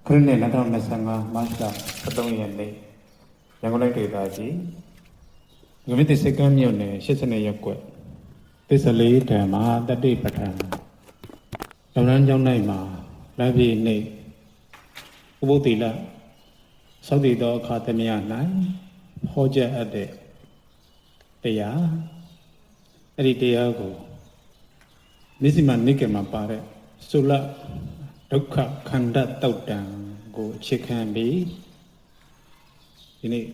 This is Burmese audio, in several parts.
ခရစ်နှစ်2025မတ်လ13ရက်နေ့ရန်ကုန်တိုင်းဒေသကြီးဂမိတိစကမ်းမြို့နယ်82ရပ်ကွက်သစ္စာလေးဓမ္မတတိပဋ္ဌာန်လုံရန်ကျောင်း၌မှာလက်ပြည့်နေ့ဥပုသ္တိလသောက်တည်သောအခါသမယ၌ဟောကြားအပ်တဲ့တရားအဲ့ဒီတရားကိုနိစ္စမနိကေမှာပါတဲ့သုလဒုက္ခခန္ဓာတောက်တံကိုအခြေခံပြီးဒီနေ့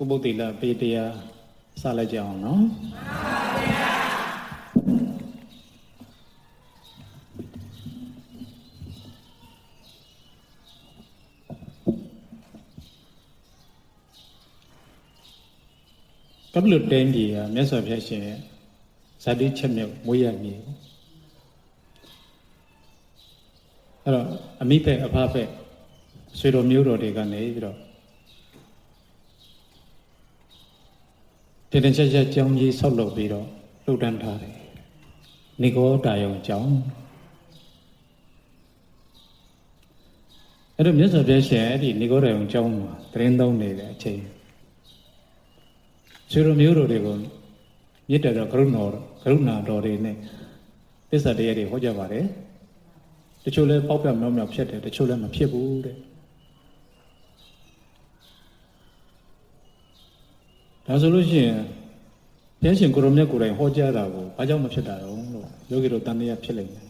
ဥပုသ္တိလပေတရားစလိုက်ကြအောင်နော်ကပ္ပလုတိုင်းပြည်ကမြတ်စွာဘုရားရှင်ရဲ့ဇာတိချက်မြတ်မွေးရမည်အဲ့တော့အမိဖက်အဖဖက်ဆွေတော်မျိုးတော်တွေကနေပြီးတော့တင်ချက်ချက်ကြောင်းကြီးဆောက်လုပ်ပြီးတော့လှုပ်တန်းထားတယ်နိဂောတာယုံကြောင်းအဲ့တော့မြတ်စွာဘုရားရှင်အဲ့ဒီနိဂောတာယုံကြောင်းမှာသတင်းသုံးနေတဲ့အချိန်ဆွေတော်မျိုးတော်တွေကိုမြစ်တော်ကရုဏာတော်တွေနဲ့သစ္စာတရားတွေဟောကြပါတယ်တချို့လဲပေါက်ပြမြောက်မြောက်ဖြစ်တယ်တချို့လဲမဖြစ်ဘူးတဲ့ဒါဆိုလို့ရှိရင်ဘုရားရှင်ကိုရမြတ်ကိုယ်တိုင်ဟောကြားတာကိုဘာကြောင့်မဖြစ်တာတော့လို့ယောဂီတို့တန်တရားဖြစ်လိမ့်မယ်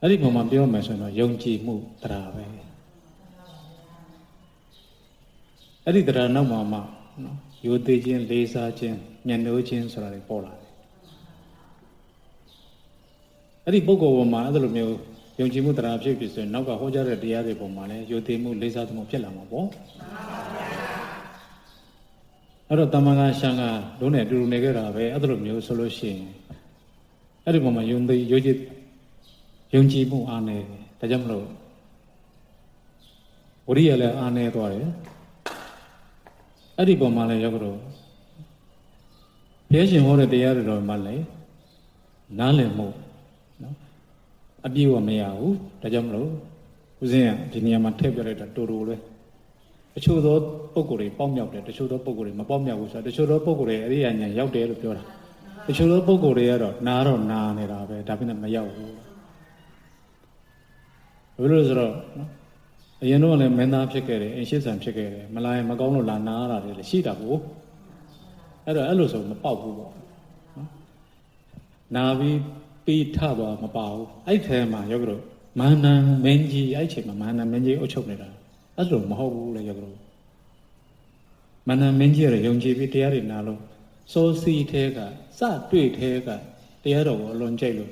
အဲ့ဒီပုံမှာပြောမယ်ဆိုရင်တော့ယုံကြည်မှုတရားပဲအဲ့ဒီတရားနောက်မှာမှနော်ရိုသေခြင်းလေးစားခြင်းမျက်နှိုးခြင်းဆိုတာတွေပေါ်လာတယ်အဲ့ဒီပုဂ္ဂိုလ်ပေါ်မှာအဲ့လိုမျိုးယုံကြည်မှုတရားဖြစ်ပြီဆိုရင်နောက်ကဟောကြားတဲ့တရားတွေပေါ်မှာလည်းရိုသေမှုလေးစားမှုဖြစ်လာမှာပေါ့အဲ့တော့တမန်ကရှန်ကတို့နဲ့အတူတူနေခဲ့တာပဲအဲ့လိုမျိုးဆိုလို့ရှိရင်အဲ့ဒီပေါ်မှာယုံကြည်မှုအားနေတယ်ဒါကြောင့်မလို့ဝိရိယလည်းအားနေသွားတယ်အဲ့ဒီပုံမှာလည်းရောက်တော့ဘုရားရှင်ဟောတဲ့တရားတွေတော်မှလည်းနားလည်မှုနော်အပြည့်အဝမရဘူးဒါကြောင့်မလို့ဦးဇင်းကဒီနေရာမှာထည့်ပြလိုက်တာတူတူပဲတချို့သောပုံကိုယ်တွေပေါက်မြောက်တယ်တချို့သောပုံကိုယ်တွေမပေါက်မြောက်ဘူးဆိုတော့တချို့သောပုံကိုယ်တွေအရိယာညာရောက်တယ်လို့ပြောတာတချို့သောပုံကိုယ်တွေကတော့နာနေတာပဲဒါပေမဲ့မရောက်ဘူးဘယ်လိုဆိုတော့နော်အရင်တော့လည်းမင်းသားဖြစ်ခဲ့တယ်အင်ရှိဆန်ဖြစ်ခဲ့တယ်မလာရင်မကောင်းလို့လာနာတာတွေလည်းရှိတာပေါ့အဲ့လိုဆိုမပေါက်ဘူးပေါ့နော်နာပြီးထသွားမပါဘူးအဲ့ထဲမှာရောက်ကြတော့မာနံမင်းကြီးအဲ့ချိန်မှာမာနံမင်းကြီးအုပ်ချုပ်နေတာအဲ့လိုမဟုတ်ဘူးလေရောက်ကြတော့မာနံမင်းကြီးရယုံကြည်ပြီးတရားတွေနာလို့စောစီထဲကစတွေ့ထဲကတရားတော်ကိုအလွန်ကြိုက်လို့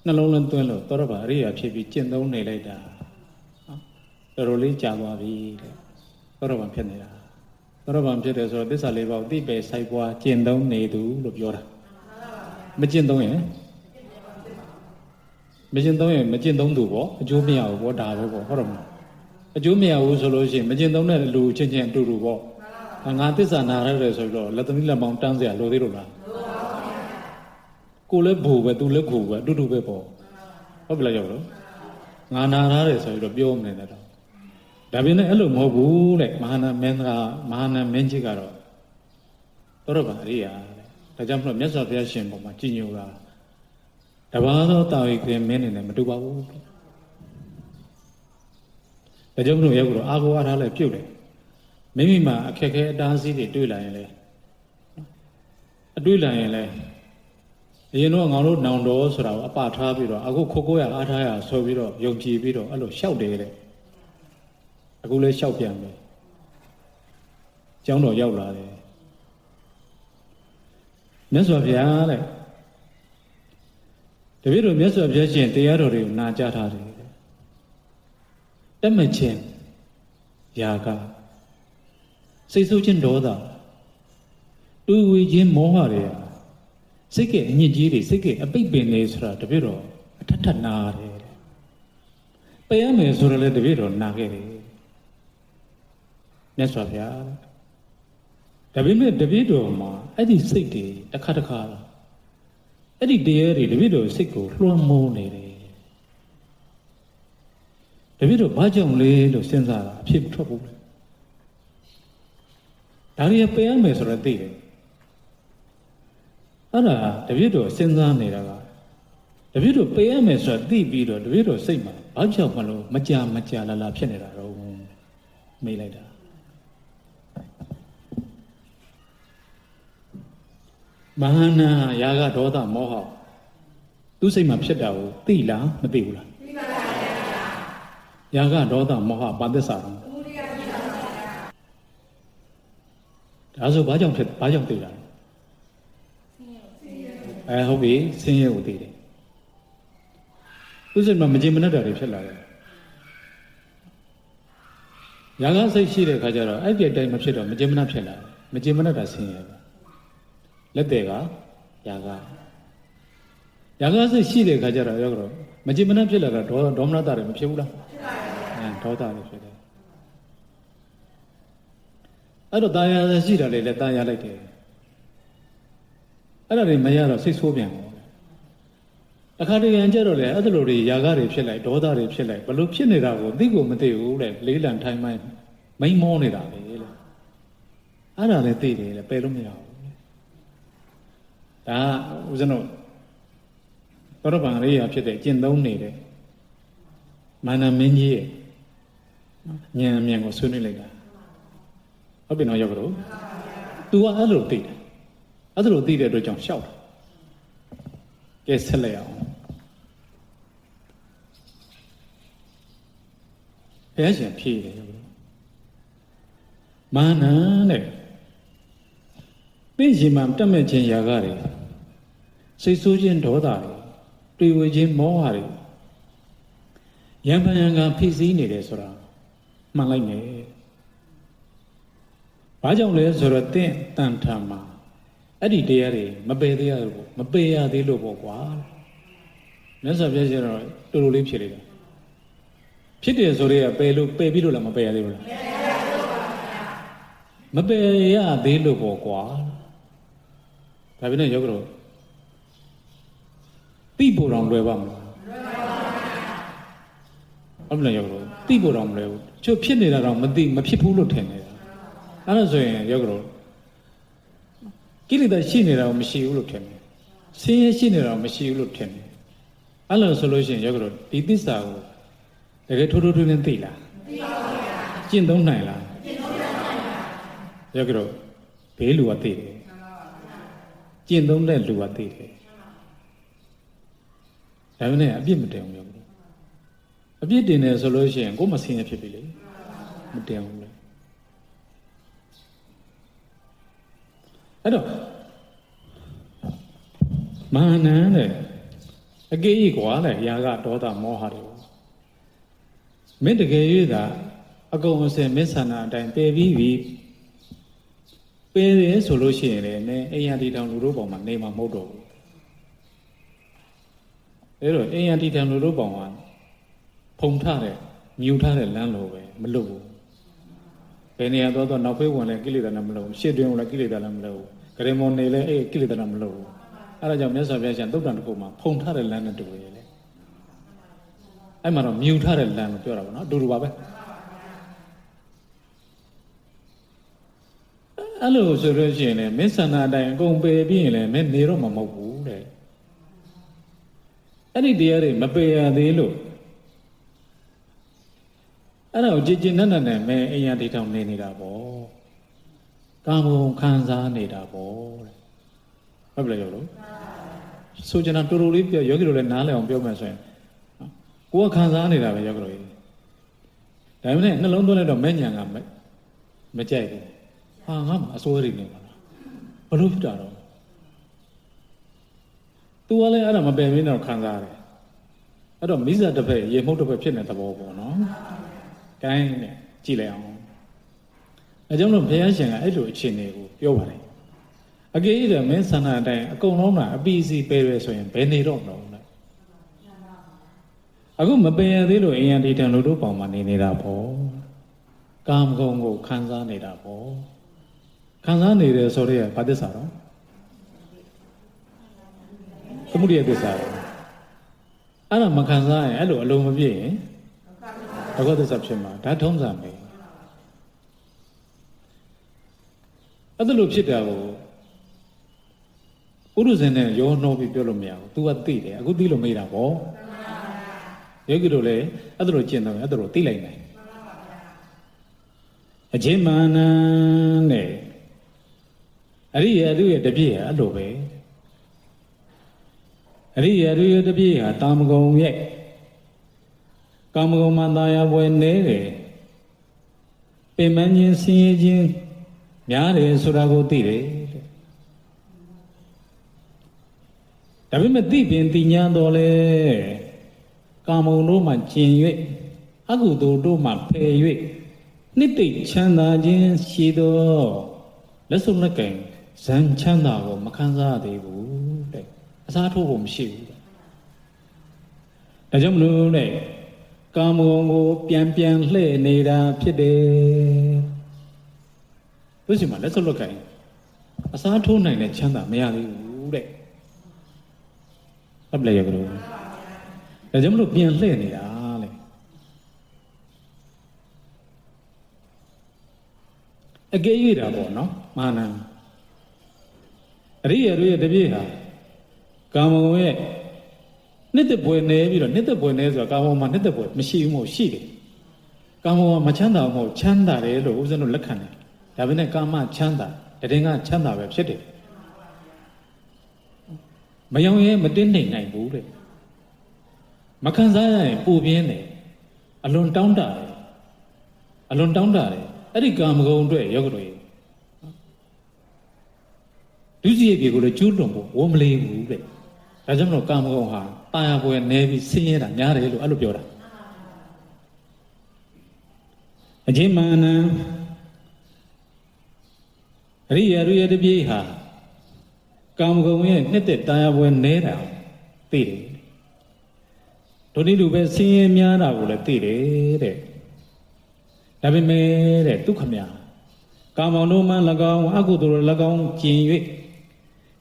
နှလုံးသွင်းလို့သောရဘာအရိယာဖြစ်ပြီးကျင့်သုံးနေလိုက်တာတော်တော်လေးကြာသွားပြီတဲ့သောရဘာဖြစ်နေတာသောရဘာဖြစ်တယ်ဆိုတော့သစ္စာလေးပါးကိုသိပယ်ဆိုင်ပွားကျင့်သုံးနေသူလို့ပြောတာမကျင့်သုံးရင်မကျင့်သုံးသူပေါ့အကျိုးမရဘူးပေါ့ဒါပဲပေါ့ဟုတ်တယ်မလားအကျိုးမရဘူးဆိုလို့ရှိရင်မကျင့်သုံးတဲ့လူချင်းချင်းအတူတူပေါ့ငါသစ္စာနာရတယ်ဆိုတော့လက်သမီးလက်မောင်းတန်းစရာလိုသေးလို့လားကိုလည်းဘူပဲသူလည်းခုပဲအတူတူပဲပေါ့ဟုတ်ပြီလားရောက်တော့ငါနာရတယ်ဆိုပြီးတော့ပြောမနေတယ်တော့ဒါပေမဲ့အဲ့လိုမဟုတ်ဘူးတဲ့မဟာနာမင်းကြီးကတော့သောရဘာအရိယာတဲ့ဒါကြောင့်မလို့မြတ်စွာဘုရားရှင်ပေါ်မှာကြည်ညိုတာတပါးသောတာဝိကမင်းနေနဲ့မတူပါဘူးဒါကြောင့်မလို့ရောက်တော့အာဃဝါထားလဲပြုတ်တယ်မိမိမှာအခက်ခဲအတားအဆီးတွေတွေ့လာရင်လေအတွေ့လာရင်လေအရင်တော့ငါတို့နောင်တော်ဆိုတာကိုအပထားပြီးတော့အခုခိုးကိုရအားထားရဆိုပြီးတော့ယုံကြည်ပြီးတော့အဲ့လိုလျှောက်တယ်တဲ့အခုလည်းလျှောက်ပြန်ပဲကျောင်းတော်ရောက်လာတယ်မြတ်စွာဘုရားတဲ့တပည့်တော်မြတ်စွာဘုရားရှင်တရားတော်တွေကိုနာကြားထားတယ်တက်မချင်းယာကစိတ်ဆိုးခြင်းဒေါသတူဝီခြင်းမောဟတွေစိတ်ကအညစ်အကြေးတွေစိတ်ကအပိတ်ပင်နေဆိုတာတပည့်တော်အထထနာတယ်ပယ်ရမယ်ဆိုတော့လေတပည့်တော်နာခဲ့တယ်မြတ်စွာဘုရားဒါပေမဲ့တပည့်တော်မှာအဲ့ဒီစိတ်တွေတစ်ခါ အဲ့ဒီတရားတွေတပည့်တော်စိတ်ကိုလွှမ်းမိုးနေတယ်တပည့်တော်ဘာကြောင့်လဲလို့စဉ်းစားတာအဖြစ်မထွက်ဘူးလေဒါရီပယ်ရမယ်ဆိုတော့သိတယ်အဲ့ဒါတပည့်တော်စဉ်းစားနေတာကတပည့်တော်ပယ်ရမယ်ဆိုတော့သိပြီးတော့တပည့်တော်စိတ်မှာဘာကြောင့်မလို့မကြာလာဖြစ်နေတာတော့မေးလိုက်တာမဟာနာယာကဒေါသမောဟသူစိတ်မှာဖြစ်တာကိုသိလားမသိဘူးလားသိပါပါဘုရားယာကဒေါသမောဟဘာသစ္စာတော့ဒါဆိုဘာကြောင့်သိတာလဲဟုတ်ပြီဆင်းရဲကိုသိတယ်သူစိတ်မှာမကြင်မနှက်တာတွေဖြစ်လာတယ်ယာကစိတ်ရှိတဲ့ခါကျတော့အဲ့ဒီအတိုင်းမဖြစ်တော့မကြင်မနှက်ဖြစ်လာတယ်မကြင်မနှက်တာဆင်းရဲပဲလက်တွေကယာကစိတ်ရှိတဲ့ခါကျတော့ရောက်တော့မကြင်မနှက်ဖြစ်လာတော့ဒေါမနတာတွေမဖြစ်ဘူးလားဖြစ်ပါတယ်ဒေါသတွေဖြစ်တယ်အဲ့တော့တာယာရှိတာလေလည်းတာယာလိုက်တယ်အဲ့ဒါတွေမရတော့စိတ်ဆိုးပြန်တယ်အခါတရံကြတော့လေအဲ့လိုတွေယာကတွေဖြစ်လိုက်ဒေါသတွေဖြစ်လိုက်ဘလို့ဖြစ်နေတာကိုသိကိုမသိဘူးလေလေးလံထိုင်းမိုင်းမိန်မောနေတာပဲလေအဲ့ဒါလည်းသိတယ်လေပယ်လို့မရဘူးဒါဦးဇင်းတို့သောတပန်ရိယာဖြစ်တဲ့ကျင့်သုံးနေတဲ့မာနမင်းကြီးရဲ့ဉာဏ်အမြင်ကိုဆွေးနွေးလိုက်တာဟုတ်ပြီနော်ရောက်ကြတော့ तू ကအဲ့လိုသိတယ်အဲ့လိုသိတဲ့အတွက်ကြောင့်ရှောက်တယ်ကဲဆက်လိုက်အောင်ဘုရားရှင်ဖြေတယ်မာနတဲ့သိရှင်မှာတက်မဲ့ခြင်းຢာကတွေစိတ်ဆိုးခြင်းဒေါသတွေတွေ့ဝေခြင်းမောဟတွေယံပယံကဖိစီးနေတယ်ဆိုတာမှန်လိုက်မယ်ဘာကြောင့်လဲဆိုတော့တင့်တန်ထမှာအဲ့ဒီတရားတွေမပယ်သေးရဘူးမပယ်ရသေးလို့ပေါ့ကွာမြတ်စွာဘုရားရှင်တော့တူတူလေးဖြစ်နေတယ်ဖြစ်တယ်ဆိုတော့ပယ်ပြီးလို့လားမပယ်ရသေးဘူးလားမပယ်ရသေးလို့ပေါ့ကွာဒါပေမဲ့ယောဂတော်သိဖို့တောင်လွယ်ပါမလားဟုတ်လားယောဂတော်သိဖို့တောင်မလွယ်ဘူးချို့ဖြစ်နေတာတော့မဖြစ်ဘူးလို့ထင်နေတာအဲ့ဒါဆိုရင်ယောဂတော်ကိလေသာရှိနေတာကိုမရှိဘူးလို့ထင်တယ်ဆင်းရဲရှိနေတာကိုမရှိဘူးလို့ထင်တယ်အဲ့လိုဆိုလို့ရှိရင်ယောဂတော်ဒီသစ္စာကိုတကယ်ထိုးထွင်းသိလားသိပါဘူးဗျာကျင့်သုံးနိုင်လားကျင့်သုံးနိုင်ပါဘူးယောဂတော်ဘေးလူကသိတယ်ကျင့်သုံးတဲ့လူကသိတယ်ဒါပေမဲ့အပြစ်မတင်ဘူးယောဂတော်အပြစ်တင်တယ်ဆိုလို့ရှိရင်ကိုယ်မဆင်းရဲဖြစ်ပြီလေမတင်ဘူးလေအဲ့တော့မာနန်တဲ့အကေကြီးကွာလေຢာကဒေါသမောဟတွေမင်းတကယ်၍သာအကုန်အစင်မစ္ဆန္ဒအတိုင်းပယ်ပြီးပြီပယ်တယ်ဆိုလို့ရှိရင်လည်းအိမ်ရတီတောင်လူတို့ပေါ်မှာနေမှာမဟုတ်တော့ဘူးအဲ့တော့အိမ်ရတီတောင်လူတို့ပေါ်မှာဖုံထားတဲ့မြူထားတဲ့လမ်းလိုပဲမလို့ဘူးဘယ်နေရာတော့နောက်ဖေးဝင်လဲကိလေသာနဲ့မလို့ရှေ့တွင်ဝင်လဲကိလေသာနဲ့မလို့ဂရေမွန်နေလဲအဲ့ကိလေသာနဲ့မလို့အဲ့ဒါကြောင့်မြတ်စွာဘုရားရှင်သုတ်တန်တစ်ခုမှာဖုံထားတဲ့လမ်းနဲ့တူတယ်လေအဲ့မှာတော့မြူထားတဲ့လမ်းကိုပြောတာပေါ့နော်အတူတူပါပဲအဲ့လိုဆိုလို့ရှိရင်လည်းမစ္ဆန္ဒအတိုင်းအကုန်ပယ်ပြီးရင်လည်းမင်းနေတော့မှမဟုတ်ဘူးတဲ့အဲ့ဒီတရားတွေမပယ်ရသေးလို့အဲ့ဒါကိုကြည်ကြည်နက်နက်နဲ့မင်းအိမ်ရတီထောင်နေနေတာပေါ့ကာမဂုဏ်ခံစားနေတာပေါ့တဲ့ဟုတ်ပြီလားယောလို့ဆိုကြတာတူတူလေးပြောယောဂီတို့လည်းနားလည်အောင်ပြောမယ်ဆိုရင်ကိုယ်ကခံစားနေတာပဲယောဂီတို့ဒါပေမဲ့နှလုံးသွင်းလိုက်တော့မဲ့ညာကမကြိုက်ဘူးဟာငါအစိုးရနေပါလားဘလို့ဖြစ်တာတော့သူကလည်းအဲ့ဒါမပယ်မင်းတော့ခံစားရတယ်အဲ့တော့မိစ္ဆာတစ်ဖက်ရေမှုတ်တစ်ဖက်ဖြစ်နေတဲ့သဘောပေါ့နော်ကိုင်းနဲ့ကြည့်လိုက်အောင်အဲကြောင့်လို့ဘုရားရှင်ကအဲ့လိုအခြေအနေကိုပြောပါတယ်အကေဤတဲ့မင်းဆန္ဒအတိုင်းအကုန်လုံးကအပီစီပယ်ရဆိုရင်ဘယ်နေတော့မလို့လဲအခုမပယ်ရသေးလို့အင်ယံဒီတန်လူတို့ပေါင်မှာနေနေတာပေါ့ကာမဂုဏ်ကိုခံစားနေတာပေါ့ခံစားနေတယ်ဆိုတော့ဘာသစ္စာတော့ သမုဒိယသစ္စာအဲ့ဒါမခံစားရင်အဲ့လိုအလုံးမပြည့်ရင်ဒုက္ခသစ္စာဖြစ်မှာဒါထုံးစံပဲအဲ့ဒါလိုဖြစ်တာကိုဥဒ္ဒဇင်နဲ့ရောနှောပြီးပြောလို့မရဘူး तू ကသိတယ်အခုသိလို့မေးတာပေါ့ယောဂီတို့လည်းအဲ့ဒါလိုကျင့်တော့အဲ့ဒါလိုသိလိုက်နိုင်အချင်းမာနနဲ့အရိယာတို့ရဲ့တပြည့်ဟာအဲ့လိုပဲအရိယာတို့ရဲ့တပြည့်ဟာတာမဂုံရဲ့ကာမဂုံမှာတာယာပွဲနေတယ်ပင်မခြင်းဆင်းရဲခြင်းများတယ်ဆိုတာကိုသိတယ်ဒါပေမဲ့သိပင်သိညာတော်လဲကာမဂုဏ်တို့မှကျင်၍အကုသိုလ်တို့မှဖယ်၍နှစ်သိချမ်းသာခြင်းရှိသောလက်စုပ်လက်ကင်ဇန်ချမ်းသာကိုမခံစားသေးဘူးတဲ့အစားထိုးဖို့မရှိဘူးဒါကြောင့်မလို့တဲ့ကာမဂုဏ်ကိုပြန်လှည့်နေတာဖြစ်တယ်ဘုရားမှာလက်စုပ်လက်ကင်အစားထိုးနိုင်တဲ့ချမ်းသာမရသေးဘူးတဲ့ဟုတ်လေရကြလို့ဒါကြောင့်မလို့ပြန်လှည့်နေတာလေအကဲ၍တာပေါ့နော်မာနအရိယာတို့ရဲ့တပြည့်ဟာကာမဂုဏ်ရဲ့နှစ်သက်ပွဲနေပြီးတော့နှစ်သက်ပွဲနေဆိုတာကာမဂုဏ်မှာနှစ်သက်ပွဲမရှိဘူးမဟုတ်ရှိတယ်ကာမဂုဏ်ကမချမ်းသာဘူးမဟုတ်ချမ်းသာတယ်လို့ဦးဇင်းတို့လက်ခံတယ်ဒါပေမဲ့ကာမချမ်းသာတည်ငါချမ်းသာပဲဖြစ်တယ်မယောင်ရဲမတင်းနိုင်နိုင်ဘူးတဲ့မခံစားရရင်ပူပြင်းတယ်အလွန်တောင်းတတယ်အဲ့ဒီကာမဂုဏ်အတွက်ယောဂတို့ရေဒုစရိုက်တွေကိုလည်းကျူးလွန်ဖို့ဝမလေးဘူးတဲ့ဒါကြောင့်မလို့ကာမဂုဏ်ဟာတာယာပွဲနေပြီးဆင်းရဲတာများတယ်လို့အဲ့လိုပြောတာအချင်းမာနအရိယာတို့ရဲ့တပြေးဟာကာမဂုဏ်ရဲ့နှစ်သက်တာယာပွဲနေတာသိတယ်ဒုတိလူပဲဆင်းရဲများတာကိုလည်းသိတယ်တဲ့ဒါပေမဲ့တဲ့ဒုက္ခများကာမဂုဏ်တို့မှ၎င်းအကုသိုလ်၎င်းကျင်၍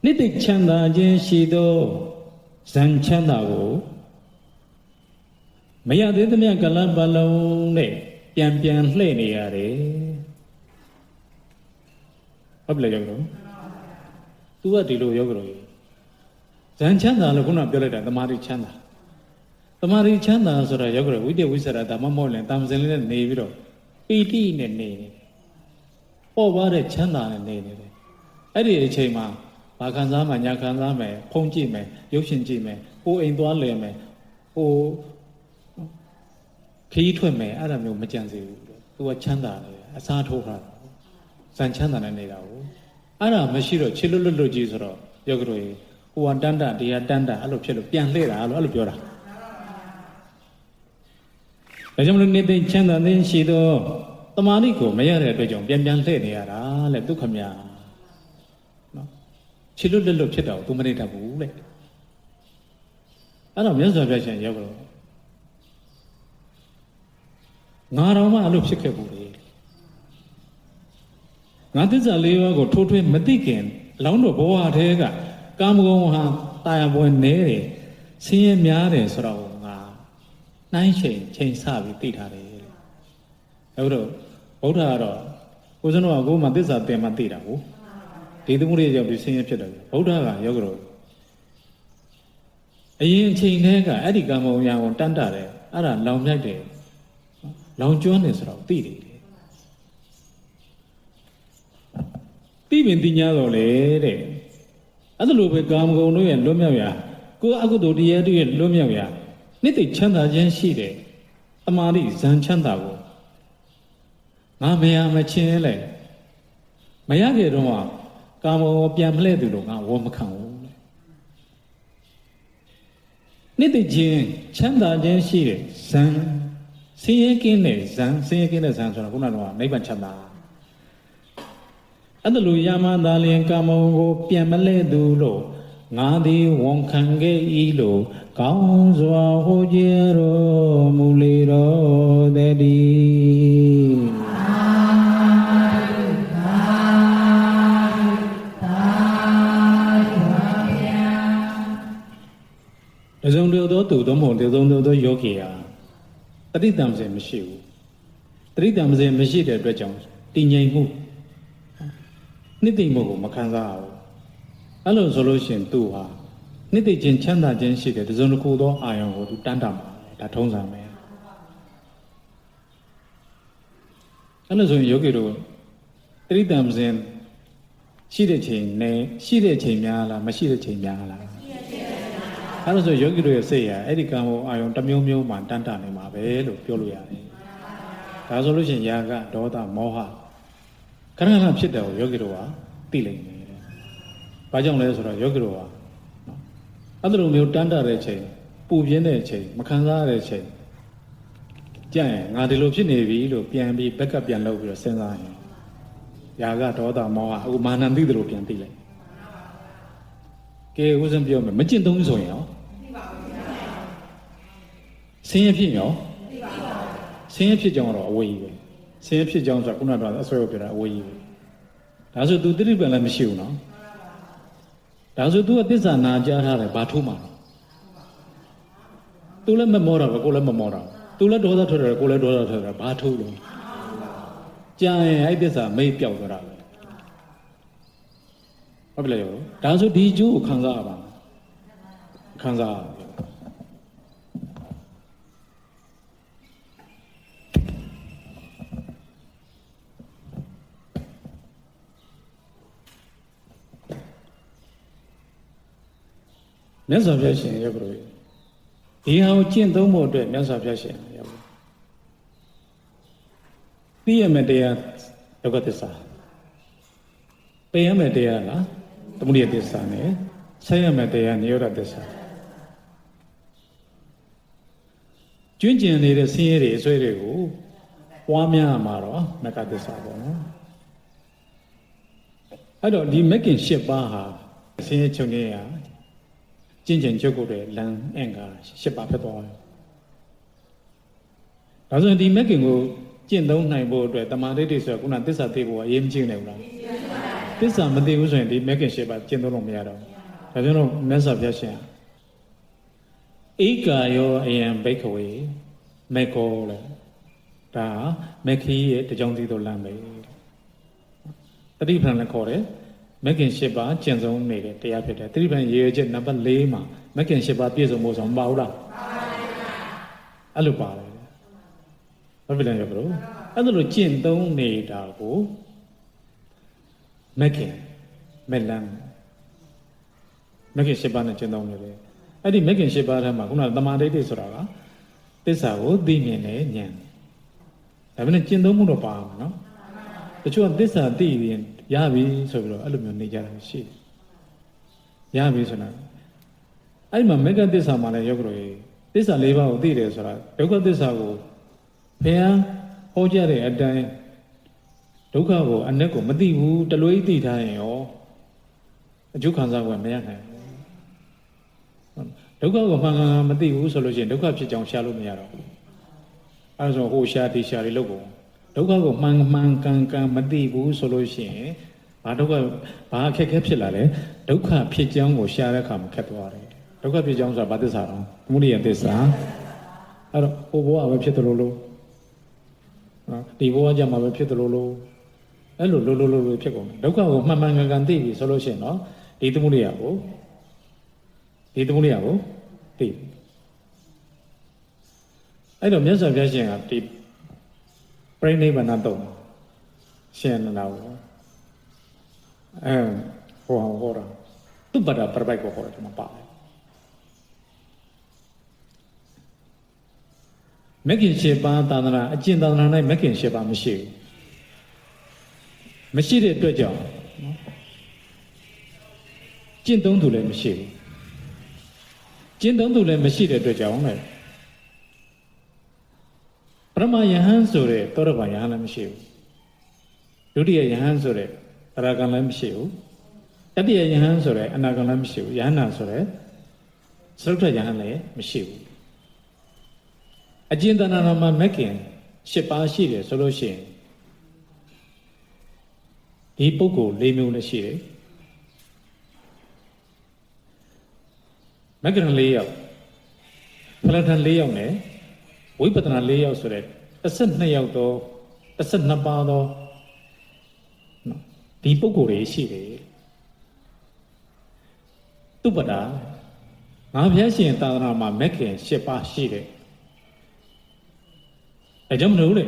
နှစ်သက်ချမ်းသာခြင်းရှိသောဇန်ချမ်းသာကိုမရသေးသမျှကလပလုံးနဲ့ပြန်လှည့်နေရတယ်ဟုတ်ပြီလေယောဂတော်သူကဒီလိုယောဂတော်ဇန်ချမ်းသာလို့ခုနပြောလိုက်တာသမာဓိချမ်းသာဆိုတာယောဂတော်ဝိတ္တဝိသရတာမဟုတ်လည်းတာမစင်လေးနဲ့နေပြီးတော့ပီတိနဲ့နေတယ်ပေါ်ပါတဲ့ချမ်းသာနဲ့နေတယ်အဲ့ဒီအချိန်မှာဘာခံစားမှညာခံစားမယ်ဖုံးကြည့်မယ်ရုပ်ရှင်ကြည့်မယ်ဟိုအိမ်သွားလည်မယ်ဟိုခရီးထွက်မယ်အဲ့ဒါမျိုးမကြံစေဘူးသူကချမ်းသာတယ်အစားထိုးထားတာဇန်ချမ်းသာနဲ့နေတာကိုအဲ့ဒါမရှိတော့ချစ်လွတ်ကြီးဆိုတော့ယောဂတို့ရေဟိုကတန်းတဒီကတန်းတအဲ့လိုဖြစ်လို့ပြန်လှည့်တာအဲ့လိုပြောတာဒါကြောင့်မလို့နေသိချမ်းသာခြင်းရှိသောတမာတိကိုမရတဲ့အတွက်ကြောင့်ပြန်လှည့်နေရတာလေဒုက္ခများနော်ချစ်လွတ်ဖြစ်တာကိုသူမနေတတ်ဘူးလေအဲ့တော့မြတ်စွာဘုရားရှင်ရောက်တော့ငါတော်မှအဲ့လိုဖြစ်ခဲ့ဘူးလေငါသစ္စာလေးပါးကိုထိုးထွင်းမသိခင်လောင်းတော်ဘဝထဲကကာမဂုဏ်ဟာတာယာပွဲနေတယ်ဆင်းရဲများတယ်ဆိုတော့ငါနှိုင်းချိန်ဆပြီးသိထားတယ်အဲ့တော့ဗုဒ္ဓကတော့ကိုဇနတော်ကကိုယ်မှသစ္စာသင်မှသိတာကိုဒီသမုဒိယရောက်ပြီးဆင်းရဲဖြစ်တယ်ဗုဒ္ဓကယောဂတော်အရင်အချိန်တည်းကအဲ့ဒီကာမဂုဏ်ရာကိုတန်းတာတယ်အဲ့ဒါလောင်မြိုက်တယ်လောင်ကျွမ်းတယ်ဆိုတော့သိတယ်သိပင်သိညာတော့လေတဲ့အဲ့ဒါလိုပဲကာမဂုဏ်တို့ရဲ့လွတ်မြောက်ရာကိုယ်အကုသိုလ်တရားတို့ရဲ့လွတ်မြောက်ရာနှစ်သိချမ်းသာခြင်းရှိတယ်တမာတိဇန်ချမ်းသာကိုငါမရမချင်းလဲမရခဲ့တော့ကာမဂုဏ်ပြန်မလှည့်သူတော့ငါဝမခံဘူးနှစ်သိချင်းချမ်းသာခြင်းရှိတယ်ဇန်ဆင်းရဲကင်းတဲ့ဇန်ဆိုတာခုနကတော့နိဗ္ဗာန်ချမ်းသာအဲ့ဒါလိုရမသာလျင်ကာမဂုဏ်ကိုပြန်မလဲသူလို့ငါသည်ဝန်ခံခဲ့၏လို့ကောင်းစွာဟောကြားတော်မူလေတော်တည်း သူသုံးဖို့ဒီသုံးသောယောဂီဟာတတိတံစဉ်မရှိဘူးတတိတံစဉ်မရှိတဲ့အတွက်ကြောင့်တည်ငြိမ်မှုနှစ်သိမ့်မှုကိုမခံစားရဘူးအဲ့လိုဆိုလို့ရှိရင်သူဟာနှစ်သိမ့်ခြင်းချမ်းသာခြင်းရှိတဲ့ဒီစုံတစ်ခုသောအာယုံကိုသူတန်းတာမှာဒါထုံးစံပဲအဲ့လိုဆိုရင်ယောဂီတို့တတိတံစဉ်ရှိတဲ့ချိန်နဲ့ရှိတဲ့ချိန်များလားမရှိတဲ့ချိန်များလားအဲ့လိုဆိုယောဂီတို့ရဲ့စိတ်ဟာအဲ့ဒီကံကိုအာယုံတစ်မျိုးမျိုးမှတန်းတာနေမှာပဲလို့ပြောလို့ရတယ်ဒါဆိုလို့ရှိရင်ယာကဒေါသမောဟခဏခဏဖြစ်တယ်ကိုယောဂီတို့ကသိလိမ့်မယ်ဘာကြောင့်လဲဆိုတော့ယောဂီတို့ကအဲ့လိုမျိုးတန်းတာတဲ့ချိန်ပူပြင်းတဲ့ချိန်မခံစားရတဲ့ချိန်ကြံ့ရင်ငါဒီလိုဖြစ်နေပြီလို့ပြန်ပြီးဘက်ကပြန်လုပ်ပြီးတော့စဉ်းစားရင်ယာကဒေါသမောဟအခုမာနသိတယ်လို့ပြန်သိလိုက်ကဲဦးစံပြောမယ်မကျင့်သုံးဆိုရင်ရောဆင်းရဲဖြစ်ရောဆင်းရဲဖြစ်ကြောင်းတော့အဝေးကြီးပဲဆင်းရဲဖြစ်ကြောင်းဆိုတာခုနကအဆွဲကိုပြောတာအဝေးကြီးပဲဒါဆို तू တိရိပ္ပံလည်းမရှိဘူးနော်ဒါဆို तू အသစ္စာနာကြားထားတယ်ဘာထိုးမှာ तू လည်းမမောတာပဲကိုလည်းမမောတာ तू လည်းဒေါသထွက်တယ်ကိုလည်းဒေါသထွက်တယ်ဘာထိုးလို့ကြာရင်အဲ့သစ္စာမိတ်ပြောက်သွားတာပဲဟုတ်ပြီလေဒါဆိုဒီကျိုးကိုခံစားရပါခံစားရမြတ်စွာဘုရားရှင်ရောက်လို့ဒီဟာကိုကျင့်သုံးဖို့အတွက်မြတ်စွာဘုရားရှင်ရောက်လို့သိရမယ့်တရားဒုက္ခသစ္စာပယ်ရမယ့်တရားလားသမုဒယသစ္စာနဲ့ဆက်ရမယ့်တရားနိရောဓသစ္စာကျွင့်ကျင်နေတဲ့ဆင်းရဲတွေအစွဲတွေကိုပွားများမှာတော့မက္ခသစ္စာပေါ့နော်အဲ့တော့ဒီမဂ်ကင်၈ပါးဟာဆင်းရဲချုပ်ငြိမ်းရာကျင့်ကြံချုပ်ကိုတဲ့လမ်းအင်္ဂါ၈ပါးဖြစ်သွားတယ်ဒါဆိုရင်ဒီမဂ်ကင်ကိုကျင့်သုံးနိုင်ဖို့အတွက်တမာဒိဋ္ဌိဆိုတာခုနသစ္စာသိဖို့အရေးမကြီးနေဘူးလားသစ္စာမသိဘူးဆိုရင်ဒီမဂ်ကင်၈ပါးကျင့်သုံးလို့မရတော့ဘူးဒါကြောင့်တော့မြတ်စွာဘုရားရှင်ဧကာယောအယံဘိက္ခဝေမေကောလေဒါမက္ခီရဲ့တကြောင်စီတို့လမ်းပဲတတိပ္ပံလည်းခေါ်တယ်မဂ်ကင်၈ပါးကျင့်သုံးနေတဲ့တရားဖြစ်တယ်တတိပ္ပံရေရချက်နံပါတ်၄မှာမဂ်ကင်၈ပါးပြည့်စုံဖို့ဆိုမပါဘူးလားအဲ့လိုပါတယ်ဟုတ်ပြီလားရောဘလို့အဲ့လိုကျင့်သုံးနေတာကိုမဂ်ကင်မလန်းမဂ်ကင်၈ပါးနဲ့ကျင့်သုံးနေတယ်အဲ့ဒီမဂ်ကင်၈ပါးထဲမှာခုနသမာဓိဋ္ဌိဆိုတာကသစ္စာကိုသိမြင်တဲ့ဉာဏ်ဒါပေမဲ့ကျင့်သုံးမှုတော့ပါမှာနော်တချို့ကသစ္စာသိရင်ရပြီဆိုပြီးတော့အဲ့လိုမျိုးနေကြတာရှိရပြီဆိုတာအဲ့ဒီမှာမေဃသစ္စာမှာလည်းရောက်ကြလို့သစ္စာ၄ပါးကိုသိတယ်ဆိုတာဒုက္ခသစ္စာကိုဘုရားဟောကြားတဲ့အတိုင်းဒုက္ခကိုအနက်ကိုမသိဘူးတလွေးသိထားရင်ရောအကျိုးခံစား권မရနိုင်ဘူးဒုက္ခကိုမှန်ကန်မသိဘူးဆိုလို့ရှိရင်ဒုက္ခဖြစ်ကြောင်းရှာလို့မရတော့ဘူးအဲဒါဆိုဟိုရှာဒီရှာတွေလုပ်ကုန်ဒုက္ခကိုမှန်ကန်မသိဘူးဆိုလို့ရှိရင်ဘာဒုက္ခဘာအခက်အခဲဖြစ်လာလဲဒုက္ခဖြစ်ကြောင်းကိုရှာတဲ့အခါမှာခက်သွားတယ်ဒုက္ခဖြစ်ကြောင်းဆိုတာဘာသစ္စာတော့သမုဒိယသစ္စာအဲ့တော့ဟိုဘဝပဲဖြစ်တယ်လို့ဒီဘဝကြမှာပဲဖြစ်တယ်လို့အဲ့လိုလိုဖြစ်ကုန်တယ်ဒုက္ခကိုမှန်ကန်သိပြီဆိုလို့ရှိရင်တော့ဒီသမုဒိယကိုသိအဲ့တော့မြတ်စွာဘုရားရှင်ကဒီပြိဋိဘနာတော့ရှင်းလာတော့ဟောတာသူပဒါပြပိုက်ကိုဟောတယ်မှာပါတယ်မဂ်ကင်၈ပါးသာသနာအကျင့်သာသနာ၌မဂ်ကင်၈ပါးမရှိဘူးမရှိတဲ့အတွက်ကြောင့်ကျင့်သုံးသူလည်းမရှိဘူးကျင့်သုံးသူလည်းမရှိတဲ့အတွက်ကြောင့်လေပရမယဟန်ဆိုတဲ့သောရပန်ယဟန်လည်းမရှိဘူးဒုတိယယဟန်ဆိုတဲ့သရဂံလည်းမရှိဘူးတတိယယဟန်ဆိုတဲ့အနာဂံလည်းမရှိဘူးယဟနာဆိုတဲ့သရုပ်ထယဟန်လည်းမရှိဘူးအကျဉ်းတဏ္ဍာမှာမဂ်ကင်၈ပါးရှိတယ်ဆိုလို့ရှိရင်ဒီပုဂ္ဂိုလ်၄မျိုးလည်းရှိတယ်မဂ်ကင်၄ယောက် ဖလထန်၄ယောက်နဲ့ဝိပဿနာ၄ယောက်ဆိုတဲ့12ယောက်တော့12ပါးတော့ဒီပုဂ္ဂိုလ်တွေရှိတယ်သူပဒါငါဘုရားရှင်သာသနာမှာမက်ခင်7ပါးရှိတယ်အဲကြောင့်မလို့လေ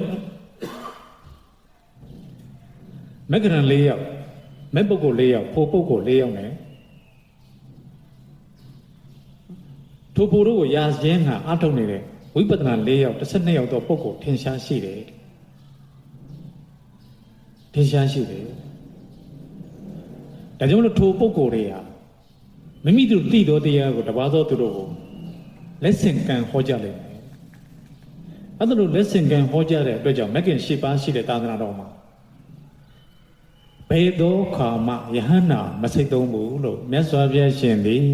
မက်ကရန်၄ယောက်မဲ့ပုဂ္ဂိုလ်၄ယောက်ဖို့ပုဂ္ဂိုလ်၄ယောက်နဲ့ထိုဖို့တို့ကိုရာဇင်းကအထုတ်နေတဲ့ဝိပဿနာ၄ယောက်12ယောက်တော့ပုဂ္ဂိုလ်ထင်ရှားရှိတယ်ထင်ရှားရှိတယ်ဒါကြောင့်လို့ထိုပုဂ္ဂိုလ်တွေဟာမိမိတို့သိသောတရားကိုတပါးသောသူတို့ကိုလက်ဆင့်ကမ်းဟောကြားလိုက်တယ်အဲ့ဒါလို့လက်ဆင့်ကမ်းဟောကြားတဲ့အတွက်ကြောင့်မဂ်ကင်7ပါးရှိတဲ့သာသနာတော်မှာဘေသောခါမယဟန္တာမစိတ်သုံးဘူးလို့မြတ်စွာဘုရားရှင်သည်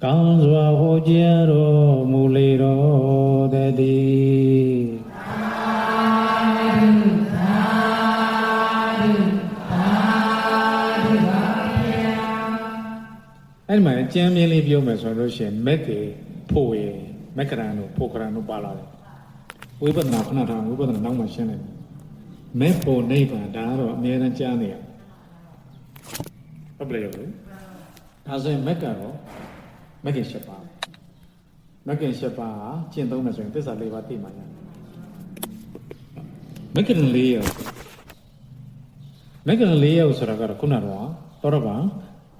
ကောင်းစွာဟောကြားတော်မူလေတော်တည်းအဲ့ဒီမှာကျမ်းမြင့်လေးပြောမယ်ဆိုလို့ရှိရင်မက်ကေဖို့ရမက်ကရန်တို့ဖို့ကရန်တို့ပါလာတယ်ဝိပဿနာခဏထားဝိပဿနာနောက်မှရှင်းလိုက်မက်ဖို့နိဗ္ဗာန်ဒါကတော့အမြဲတမ်းကြားနေရဟုတ်ပြီလေဒါဆိုရင်မက်ကတော့မက်ကင်7ပါးမက်ကင်7ပါးဟာကျင့်သုံးမယ်ဆိုရင်သစ္စာ4ပါးသိမှရတယ်မက်ကင်4ယောက်မက်ကင်4ယောက်ဆိုတာကတော့ခုနကတော့သောရပန်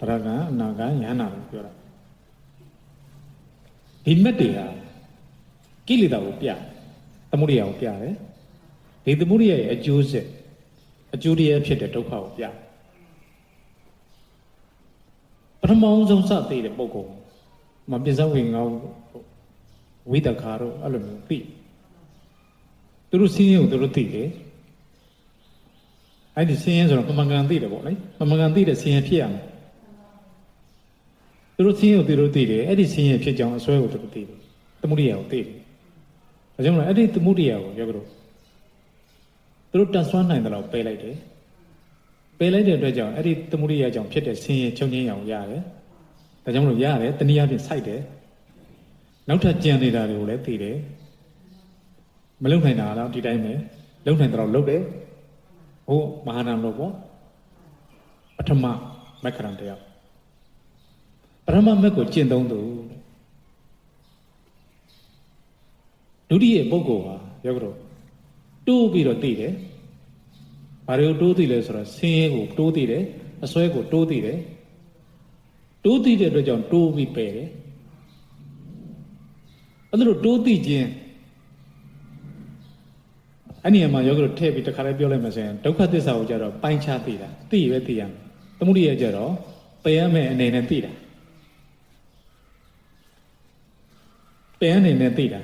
တရဂံအနာဂံယဟန္တာလို့ပြောတာဒီမက်တွေဟာကိလေသာကိုပြသမုဒိယကိုပြတယ်ဒီသမုဒိယရဲ့အကျိုးဆက်အကျိုးတရားဖြစ်တဲ့ဒုက္ခကိုပြပထမဆုံးစသိတဲ့ပုဂ္ဂိုလ်မပြစ္ဆဝေငောဝိတခါတို့အဲ့လိုမျိုးသိသူတို့စင်းရုံသူတို့သိတယ်အဲ့ဒီစင်းရဲဆိုတော့ပမကန်သိတယ်ပေါ့လေပမကန်သိတဲ့စင်းရဲဖြစ်ရမယ်သူတို့စင်းရုံသူတို့သိတယ်အဲ့ဒီစင်းရဲဖြစ်ကြောင်းအစွဲကိုသူတို့သိတယ်သမုဒိယကိုသိတယ်ဒါကြောင့်မို့အဲ့ဒီသမုဒိယကိုရောက်ကြတော့သူတို့တန်ဆွမ်းနိုင်တယ်လို့ပယ်လိုက်တယ်ပယ်လိုက်တဲ့အတွက်ကြောင့်အဲ့ဒီသမုဒိယကြောင့်ဖြစ်တဲ့ဆင်းရဲချုပ်ငြိမ်းအောင်ရတယ်။ဒါကြောင့်မလို့ရတယ်တနည်းအားဖြင့်စိုက်တယ်။နောက်ထပ်ကြံနေတာတွေကိုလည်းသိတယ်။မလုံနိုင်တာတော့ဒီတိုင်းပဲလုံနိုင်တော့လုံတယ်။ဟိုမဟာနာလို့ပေါ့ပထမမက္ခရံတရားပထမမက်ကိုကျင့်သုံးသူဒုတိယပုဂ္ဂိုလ်ဟာရောက်ကြတော့တိုးပြီးတော့သိတယ်ဘာတွေကိုတိုးသိလဲဆိုတော့ဆင်းရဲကိုတိုးသိတယ်အစွဲကိုတိုးသိတယ်တိုးသိတဲ့အတွက်ကြောင့်တိုးပြီးပယ်တယ်အဲ့လိုတိုးသိခြင်းအဲ့ဒီမှာယောဂတို့ထည့်ပြီးတခါလေးပြောလိုက်မှဆိုရင်ဒုက္ခသစ္စာကိုကြတော့ပိုင်းခြားသိတာသိရပဲသိရမယ်သမုဒိယကြတော့ပယ်ရမယ်အနေနဲ့သိတာပယ်အနေနဲ့သိတာ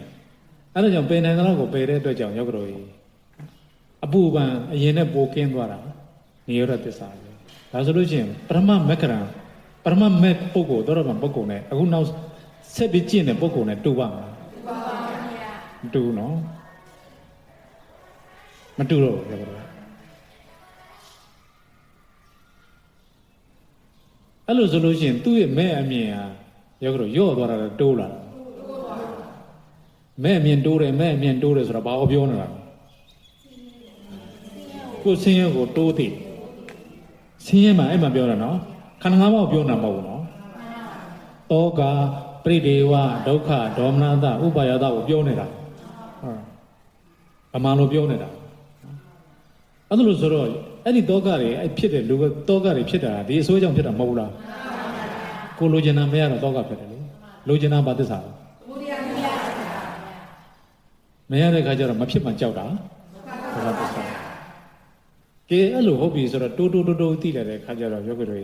အဲ့ဒါကြောင့်ပယ်နိုင်တဲ့လောက်ကိုပယ်တဲ့အတွက်ကြောင့်ယောဂတို့အပူပန်အရင်နဲ့ပိုကင်းသွားတာနိရောဓသစ္စာပဲဒါဆိုလို့ရှိရင်ပရမမက္ခရံပရမမက်ပုဂ္ဂိုလ်သောရပန်ပုဂ္ဂိုလ်နဲ့အခုနောက်ဆက်ပြီးကျင့်တဲ့ပုဂ္ဂိုလ်နဲ့တူပါမလားတူပါပါဘုရားမတူနော်မတူတော့ဘူးပြောတော့အဲ့လိုဆိုလို့ရှိရင်သူ့ရဲ့မဲ့အမြင်ဟာပြောကြတော့ယော့သွားတာတိုးလာတာမဲ့အမြင်တိုးတယ်မဲ့အမြင်တိုးတယ်ဆိုတာဘာကိုပြောနေတာလဲကိုဆင်းရဲကိုတိုးသိဆင်းရဲမှာအဲ့မှာပြောတာနော်ခန္ဓာ၅ပါးကိုပြောတာမဟုတ်ဘူးနော်တောကပရိဒေဝဒုက္ခဒေါမနတဥပါယတကိုပြောနေတာဟုတ်ဗမာလိုပြောနေတာအဲ့ဒါလို့ဆိုတော့အဲ့ဒီတောကတွေအဲ့ဖြစ်တဲ့လူကတောကတွေဖြစ်တာဒီအစိုးရကြောင့်ဖြစ်တာမဟုတ်လားကိုလိုချင်တာမရတော့တောကဖြစ်တယ်လေလိုချင်တာဘာသစ္စာလဲမရတဲ့ခါကျတော့မဖြစ်မှကြောက်တာဘာသစ္စာကဲအဲ့လိုဟုတ်ပြီဆိုတော့တိုးသိလာတဲ့ခါကျတော့ယောဂတွေ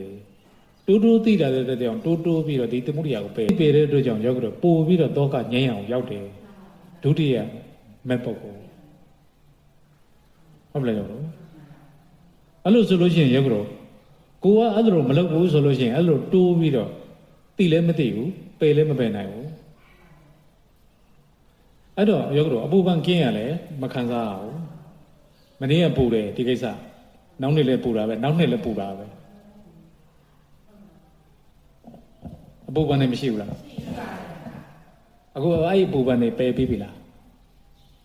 တိုးသိလာတဲ့တဲ့အောင်တိုးပြီးတော့ဒီသမုဒိယကိုပယ်တဲ့အတွက်ကြောင့်ယောဂတွေပို့ပြီးတော့တောကငြိမ်းအောင်ရောက်တယ်ဒုတိယမက်ပုဂ္ဂိုလ်ဟုတ်ပြီလားယောဂအဲ့လိုဆိုလို့ရှိရင်ယောဂတို့ကိုကအဲ့လိုမလုပ်ဘူးဆိုလို့ရှိရင်အဲ့လိုတိုးပြီးတော့သိလည်းမသိဘူးပယ်လည်းမပယ်နိုင်ဘူးအဲ့တော့ယောဂတို့အပူပန်ကင်းရလဲမခံစားရဘူးမနေ့ကပူတယ်ဒီကိစ္စနောက်နေ့လည်းပူတာပဲနောက်နေ့လည်းပူတာပဲအပူပန်နဲ့မရှိဘူးလား အခုအဲ့ဒီပူပန်နေပယ်ပြီးပြီလား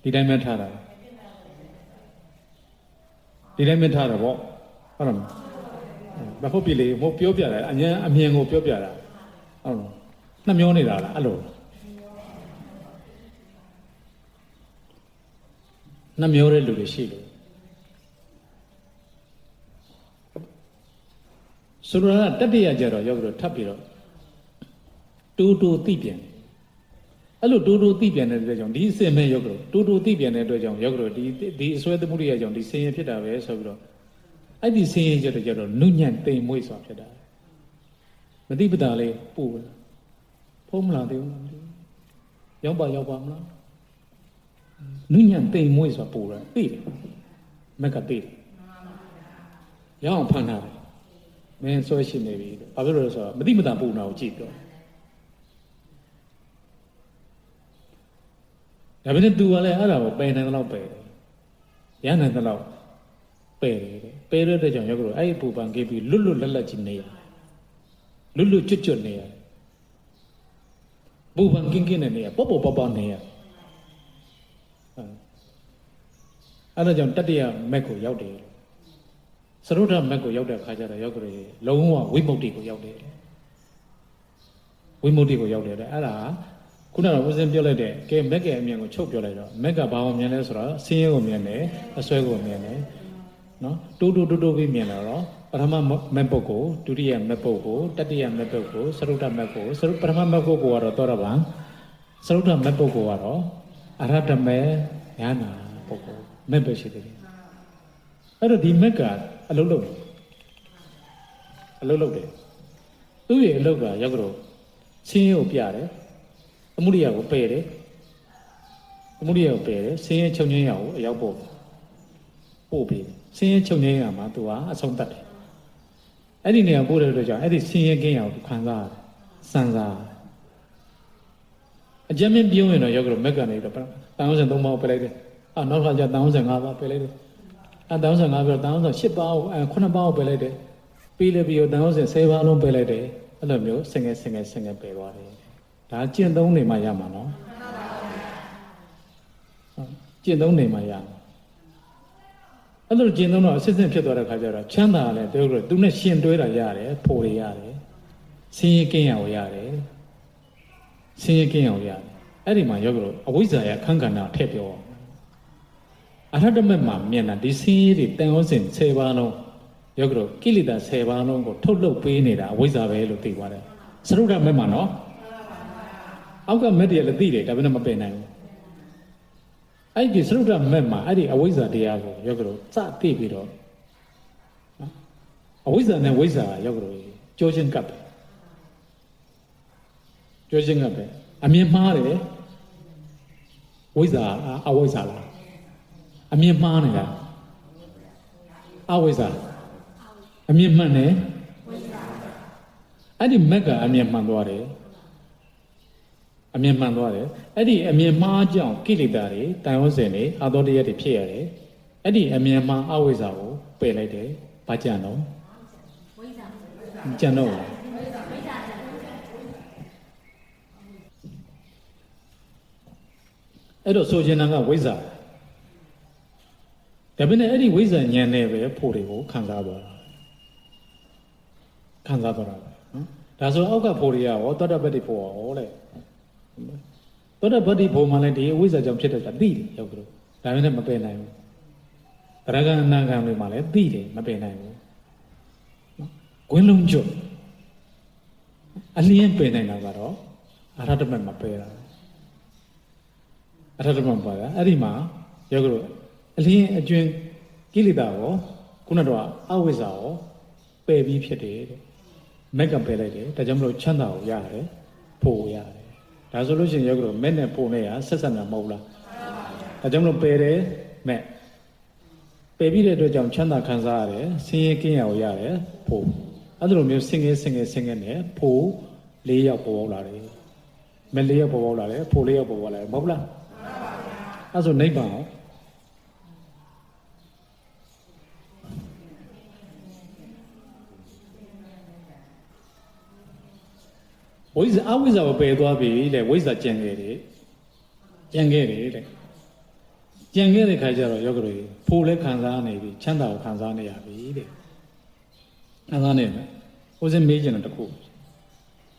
ဒီတိုင်းပဲထားတာဒီတိုင်းပဲထားတာပေါ့ဟုတ်လားမဟုတ်ပြီလေဟိုပြောပြတာအမြင်ကိုပြောပြတာဟုတ်လားနှမျောနေတာလားအဲ့လိုနှမျောတဲ့လူတွေရှိလို့ဆိုတော့တတိယကြတော့ရောက်တော့ထပ်ပြီးတော့တူတူသိပြန်အဲ့လိုတူတူသိပြန်တဲ့အတွက်ကြောင့်ဒီအစင်မဲ့ရောက်တော့တူတူသိပြန်တဲ့အတွက်ကြောင့်ရောက်တော့ဒီအစွဲသမှုရိယကြောင့်ဒီဆင်းရဲဖြစ်တာပဲဆိုပြီးတော့အဲ့ဒီဆင်းရဲကြတော့နုညံ့တိမ်မွေ့စွာဖြစ်တာမတိပတာလေးပူလားဖုံးမလားသေးဘူးရောက်ပါမလားနုညံ့တိမ်မွေ့စွာပူတာသိတယ်မက်ကသိတယ်ရအောင်ဖန်ထားတယ်မင်းဆွဲရှိနေပြီဘာဖြစ်လို့လဲဆိုတော့မတိမတာပူနာကိုကြည့်ပြောဒါပေမဲ့ तू ကလည်းအဲ့ဒါကိုပယ်နိုင်တဲ့လောက်ပယ်တယ်ရနိုင်တဲ့လောက်ပယ်တယ်ပယ်ရတဲ့ကြောင့်ရောက်တော့အဲ့ဒီပူပန်ခဲ့ပြီးလွတ်လွတ်လပ်လပ်ကြီးနေရတယ်လွတ်လွတ်ကျွတ်နေရတယ်ပူပန်ကင်းနေနေရပေါ့ပေါ့နေရအဲ့ဒါကြောင့်တတိယမက်ကိုရောက်တယ်သရုဒ္ဓမက်ကိုရောက်တဲ့ခါကျတော့ရောက်ကြတယ်လုံးဝဝိမု ക്തി ကိုရောက်တယ်ဝိမု ക്തി ကိုရောက်တယ်အဲ့ဒါခုနကဦးစင်းပြောလိုက်တဲ့ကဲမက်ကရဲ့အမြင်ကိုချုပ်ပြောလိုက်တော့မက်ကဘာကိုမြင်လဲဆိုတော့ဆင်းရဲကိုမြင်တယ်အစွဲကိုမြင်တယ်နော်တူပြီးမြင်လာတော့ပထမမက်ပုတ်ကိုဒုတိယမက်ပုတ်ကိုတတိယမက်ပုတ်ကိုသရုဒ္ဓမက်ကိုပထမမက်ပုတ်ကိုကတော့သောရဗံသရုဒ္ဓမက်ပုတ်ကိုကတော့အရဟတမေညာနာပုတ်ကိုမက်ပဲရှိတယ်အဲ့တော့ဒီမက်ကအလုံးလုံးတယ်သူ့ရဲ့အလုပ်ကရောက်တော့ဆင်းရဲကိုပြတယ်အမှုရိယကိုပယ်တယ်ဆင်းရဲချုပ်ငြိမ်းရကိုအရောက်ပို့ပြီးဆင်းရဲချုပ်ငြိမ်းရမှာသူကအဆုံးတတ်တယ်အဲ့ဒီနေရာပို့တဲ့အတွက်ကြောင့်အဲ့ဒီဆင်းရဲကင်းရကိုခံစားရတယ်စံစားအကြမ်းမြင့်ပြုံးရင်တော့ရောက်တော့မက်ကနေတော့တန်အောင်စံ3ပါးကိုပယ်လိုက်တယ်နောက်ခါကျတန်အောင်စံ5ပါးပယ်လိုက်တယ်တန်အောင်စံ5ပြီးတော့တန်အောင်စံ8ပါးကို9ပါးကိုပယ်လိုက်တယ်ပြီးလည်းပြီးတော့တန်အောင်စံ10ပါးလုံးပယ်လိုက်တယ်အဲ့လိုမျိုးဆင်ငယ်ပယ်သွားတယ်ဒါကျင့်သုံးနေမှရမှာနော်ကျင့်သုံးနေမှရမှာအဲ့လိုကျင့်သုံးတော့အစစ်စစ်ဖြစ်သွားတဲ့ခါကျတော့ချမ်းသာလည်းတို့လို့သူနဲ့ရှင်တွဲတာရတယ်ဖို့တွေရတယ်ဆင်းရဲကင်းရအောင်ရတယ်အဲ့ဒီမှာရောက်လို့အဝိဇ္ဇာရဲ့အခန်းကဏ္ဍထည့်ပြောအရဟတမက်မှာမြင်တာဒီဆင်းရဲတွေတန်အောင်စင်10ပါးလုံးရောက်လို့ကိလေသာ10ပါးလုံးကိုထုတ်လုပ်ပေးနေတာအဝိဇ္ဇာပဲလို့သိပါတယ်သရုဒ္ဓမက်မှာနော်အောက်ကမက်တည်းလည်းသိတယ်ဒါပေမဲ့မပယ်နိုင်ဘူးအဲ့ဒီသရုဒ္ဓမက်မှာအဲ့ဒီအဝိဇ္ဇာတရားကိုရောက်ကြတော့စသိပြီးတော့နော်အဝိဇ္ဇာနဲ့ဝိဇ္ဇာရောက်ကြတော့ကြောချင်းကပ်ပဲအမြင်မှားတယ်ဝိဇ္ဇာအဝိဇ္ဇာလားအမြင်မှားနေတာအဝိဇ္ဇာအမြင်မှန်တယ်ဝိဇ္ဇာအဲ့ဒီမက်ကအမြင်မှန်သွားတယ်အဲ့ဒီအမြင်မှားကြောင့်ကိလေသာတွေတန်ရုံးစင်တွေအာသောတရားတွေဖြစ်ရတယ်အဲ့ဒီအမြင်မှားအဝိဇ္ဇာကိုပယ်လိုက်တယ်ဘာကြံတော့ဝိဇ္ဇာကြံတော့အဲ့တော့ဆိုချင်တာကဝိဇ္ဇာဒါပေမဲ့အဲ့ဒီဝိဇ္ဇာဉာဏ်နဲ့ပဲဖို့တွေကိုခံစားသွားတာနော်ဒါဆိုအောက်ကဖို့တွေကရောသောတာပတ္တိဖို့ရောတဲ့သောတာပတ္တိဖို့မှလည်းဒီအဝိဇ္ဇာကြောင့်ဖြစ်တဲ့သိတယ်ရောက်ကြလို့ဒါပေမဲ့မပယ်နိုင်ဘူးတရဂံအနာဂံတွေမှလည်းသိတယ်မပယ်နိုင်ဘူးနော်ကွင်းလုံးကျွတ်အလျင်းပယ်နိုင်တာကတော့အရဟတမက်မပယ်တာအရဟတမက်ပါတာအဲ့ဒီမှာရောက်ကြလို့အလျင်းအကျွင်းကိလေသာရောခုနတော့အဝိဇ္ဇာရောပယ်ပြီးဖြစ်တယ်တဲ့မက်ကပယ်လိုက်တယ်ဒါကြောင့်မလို့ချမ်းသာကိုရတယ်ဖို့ရတယ်ဒါဆိုလို့ရှိရင်ရောက်ကြလို့မက်နဲ့ဖို့နဲ့ဆက်ဆက်မှာမဟုတ်လားဒါကြောင့်မလို့ပယ်တယ်မက်ပယ်ပြီးတဲ့အတွက်ကြောင့်ချမ်းသာခံစားရတယ်ဆင်းရဲကင်းရကိုရတယ်ဖို့အဲ့လိုမျိုးဆင်းရဲနဲ့ဖို့၄ယောက်ပေါ်ပေါက်လာတယ်မက်၄ယောက်ပေါ်ပေါက်လာတယ်ဖို့၄ယောက်ပေါ်ပေါက်လာတယ်မဟုတ်လားအဲ့ဆိုနိဗ္ဗာန် ဝိဇ္ဇာအဝိဇ္ဇာကိုပယ်သွားပြီတဲ့ဝိဇ္ဇာကျန်ခဲ့တယ်ကျန်ခဲ့တယ်တဲ့ကျန်ခဲ့တဲ့ခါကျတော့ယောဂတွေဖို့လဲခံစားနေပြီချမ်းသာကိုခံစားနေရပြီတဲ့ခံစားနေတယ်ဦးစင်းမေးချင်တယ်တခု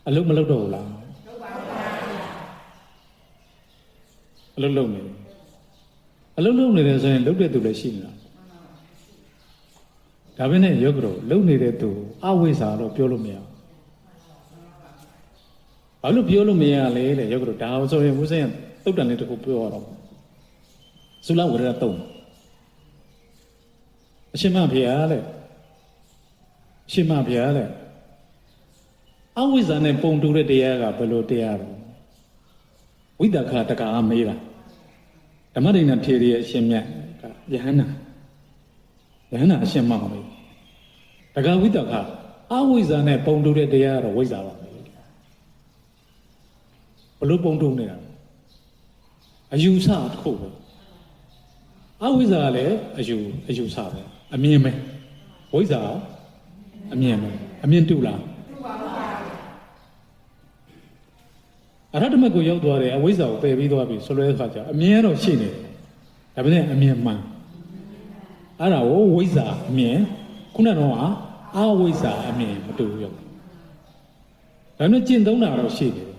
အလုံးမလုပ်တော့ဘူးလားလုပ်ပါဘူးအလုံးလုပ်နေတယ်အလုံးလုပ်နေတယ်ဆိုရင်လုပ်တဲ့သူလည်းရှိနေတာဒါပဲနဲ့ယောဂတို့လုပ်နေတဲ့သူအဝိဇ္ဇာလို့ပြောလို့မရဘာလို့ပြောလို့မရလဲတဲ့ယောဂတို့ဒါဆိုရင်ဦးစင်းတုတ်တန်လေးတခုပြောရတော့သုလဝရတုံအရှင်မဖေရတဲ့အရှင်မဖေရတဲ့အဝိဇ္ဇာနဲ့ပုံတူတဲ့တရားကဘယ်လိုတရားလဲဝိတ္တခတကာမေးတာဓမ္မဒိဏထေရီရဲ့အရှင်မြတ်ကယဟန္တာအရှင်မမေးတကာဝိတ္တခအဝိဇ္ဇာနဲ့ပုံတူတဲ့တရားကတော့ဝိဇ္ဇာပါပဲဘလို့ပုံတူနေတာအယူဆတစ်ခုပဲအဝိဇ္ဇာလည်းအယူဆပဲအမြင်ပဲဝိဇ္ဇာအမြင်ပဲအမြင်တူလားတူပါပါအရဟတမကိုရောက်သွားတယ်အဝိဇ္ဇာကိုပယ်ပြီးသွားပြီဆိုတဲ့အခါကျအမြင်ကတော့ရှိနေတယ်ဒါပေမဲ့အမြင်မှန်အဲ့ဒါကိုဝိဇ္ဇာအမြင်ခုနကတော့အဝိဇ္ဇာအမြင်မတူဘူးရောက်ဒါပေမဲ့ကျင့်သုံးတာတော့ရှိနေတယ်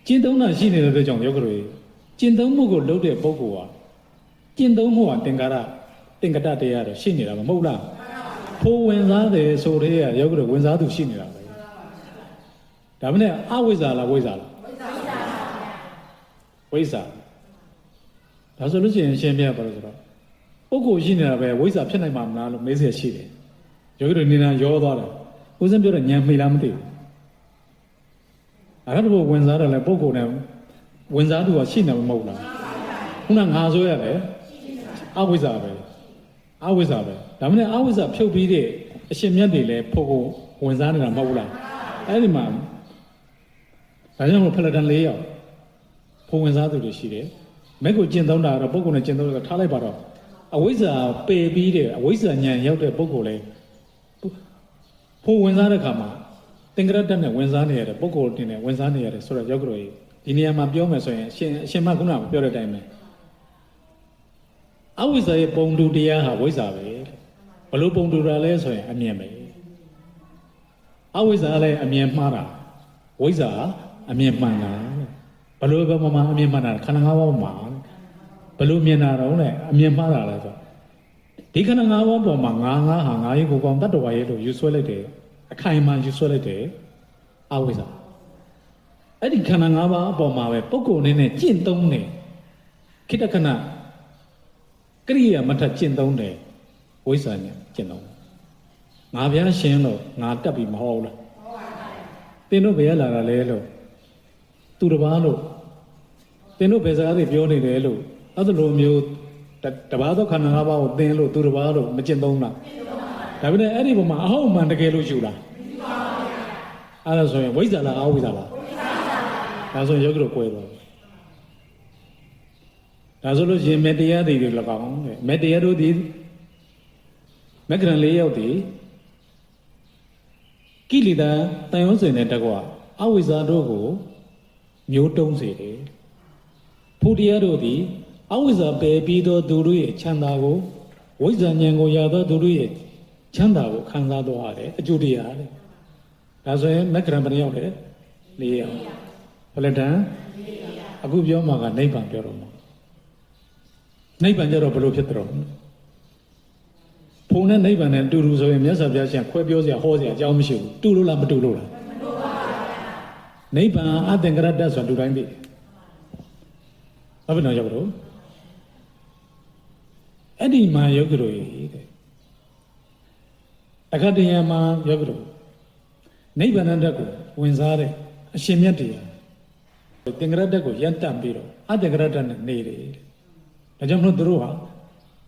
ကျင့်သုံးတာရှိနေတဲ့အတွက်ကြောင့်ယောဂတွေကျင့်သုံးမှုကိုလုပ်တဲ့ပုဂ္ဂိုလ်ဟာကျင့်သုံးမှုဟာသင်္ကတတရားတော့ရှိနေတာမဟုတ်လားဖိုးဝင်စားတယ်ဆိုတဲ့ယောဂတွေဝင်စားသူရှိနေတာပဲဒါမနဲ့အဝိဇ္ဇာလားဝိဇ္ဇာလားဝိဇ္ဇာဒါဆိုလို့ရှိရင်ရှင်းပြပါလို့ဆိုတော့ပုဂ္ဂိုလ်ရှိနေတာပဲဝိဇ္ဇာဖြစ်နိုင်မှာမလားလို့မေးเสียရှိတယ်ယောဂတွေနေနာရောသွားတယ်ဦးစင်းပြောတဲ့ဉာဏ်မိလားမသိဘူးအဲ့ဒါတော့ဝင်စားတယ်လေပုဂ္ဂိုလ်နဲ့ဝင်စားသူကရှိနေမှာမဟုတ်လားခုနငါဆိုရတယ်အဝိဇ္ဇာပဲအဝိဇ္ဇာပဲဒါမှမဟုတ်အဝိဇ္ဇာဖြုတ်ပြီးတဲ့အရှင်မြတ်တွေလည်းဖို့ကိုဝင်စားနေတာမဟုတ်လားအဲ့ဒီမှာဒါကြောင့်မို့ဖလက်တန်၄ယောက်ဖို့ဝင်စားသူတွေရှိတယ်မဲ့ကိုကျင့်သုံးတာတော့ပုဂ္ဂိုလ်နဲ့ကျင့်သုံးတာထားလိုက်ပါတော့အဝိဇ္ဇာပယ်ပြီးတဲ့အဝိဇ္ဇာဉာဏ်ရောက်တဲ့ပုဂ္ဂိုလ်လည်းဖို့ဝင်စားတဲ့ခါမှာသင်္ကရတ္တနဲ့ဝင်စားနေရတဲ့ပုဂ္ဂိုလ်တင်နဲ့ဝင်စားနေရတယ်ဆိုတော့ယောဂတော်ကြီးဒီနေရာမှာပြောမယ်ဆိုရင်အရှင်မခုနကပြောတဲ့အတိုင်းပဲအဝိဇ္ဇာရဲ့ပုံတူတရားဟာဝိဇ္ဇာပဲဘလို့ပုံတူတာလဲဆိုရင်အမြင်ပဲအဝိဇ္ဇာလည်းအမြင်မှားတာဝိဇ္ဇာအမြင်မှန်တာဘလို့ပဲမှအမြင်မှန်တာခန္ဓာ၅ပါးမှာဘလို့မြင်တာတော့လေအမြင်မှားတာလဲဆိုဒီခန္ဓာ၅ပါးပေါ်မှာငါဟာငါရဲ့ကိုယ်ကောင်တတ္တဝါရဲ့လို့ယူဆွဲလိုက်တယ်အခိုင်အမာယူဆွဲလိုက်တယ်အဝိဇ္ဇာအဲ့ဒီခန္ဓာ၅ပါးအပေါ်မှာပဲပုဂ္ဂိုလ်အနေနဲ့ကျင့်သုံးတယ်ခိတ္တခဏကရိယာမထကျင့်သုံးတယ်ဝိဇ္ဇာနဲ့ကျင့်သုံးငါဗျာရှင်လို့ငါတက်ပြီးမဟုတ်လားသင်တို့ဘယ်လာတာလဲလို့သူတစ်ပါးလို့သင်တို့ဘယ်စကားတွေပြောနေတယ်လို့အဲ့လိုမျိုးတပါးသောခန္ဓာ၅ပါးကိုသင်လို့သူတစ်ပါးလို့မကျင့်သုံးလားဒါပေမဲ့အဲ့ဒီပုံမှာအဟုတ်မှန်တကယ်လို့ယူလားအဲ့ဒါဆိုရင်ဝိဇ္ဇာလားအဝိဇ္ဇာလားဒါဆိုရင်ယောဂတို့ကွဲသွားတယ်ဒါဆိုလို့ရှင်မေတ္တရားတွေ၎င်းတဲ့မေတ္တရားတို့ဒီမက္ကရံ၄ယောက်ဒီကိလေသာတန်ရုံးစင်တဲ့တကွအဝိဇ္ဇာတို့ကိုမျိုးတုံးစေတယ်ဖို့တရားတို့ဒီအဝိဇ္ဇာပယ်ပြီးသောသူတို့ရဲ့ချမ်းသာကိုဝိဇ္ဇာဉာဏ်ကိုရသောသူတို့ရဲ့ချမ်းသာကိုခံစားသွားရတယ်အကျိုးတရားတဲ့ဒါဆိုရင်မက္ကရံဘယ်နှယောက်လဲ၄ယောက်ဘယ်လက်တန်းအခုပြောမှာကနိဗ္ဗာန်ပြောတော့မှာနိဗ္ဗာန်ကြတော့ဘယ်လိုဖြစ်တော့ဖုံနဲ့နိဗ္ဗာန်နဲ့တူတူဆိုရင်မြတ်စွာဘုရားရှင်ခွဲပြောစရာဟောစရာအကြောင်းမရှိဘူးတူလို့လားမတူလို့လားမတူပါဘူးနိဗ္ဗာန်အသင်္ကရတ္တဆိုတာတူတိုင်းပြီဟုတ်ပြီနော်ရောက်တော့အဲ့ဒီမှာယောဂတို့ရေးတဲ့အခါတည်းမှာယောဂတို့နိဗ္ဗာန်တတ်ကိုဝင်စားတဲ့အရှင်မြတ်တရားသင်္ကရတ္တကိုရန်တတ်ပြီးတော့အသင်္ကရတ္တနဲ့နေတယ်ဒါကြောင့်မလို့သူတို့ဟာ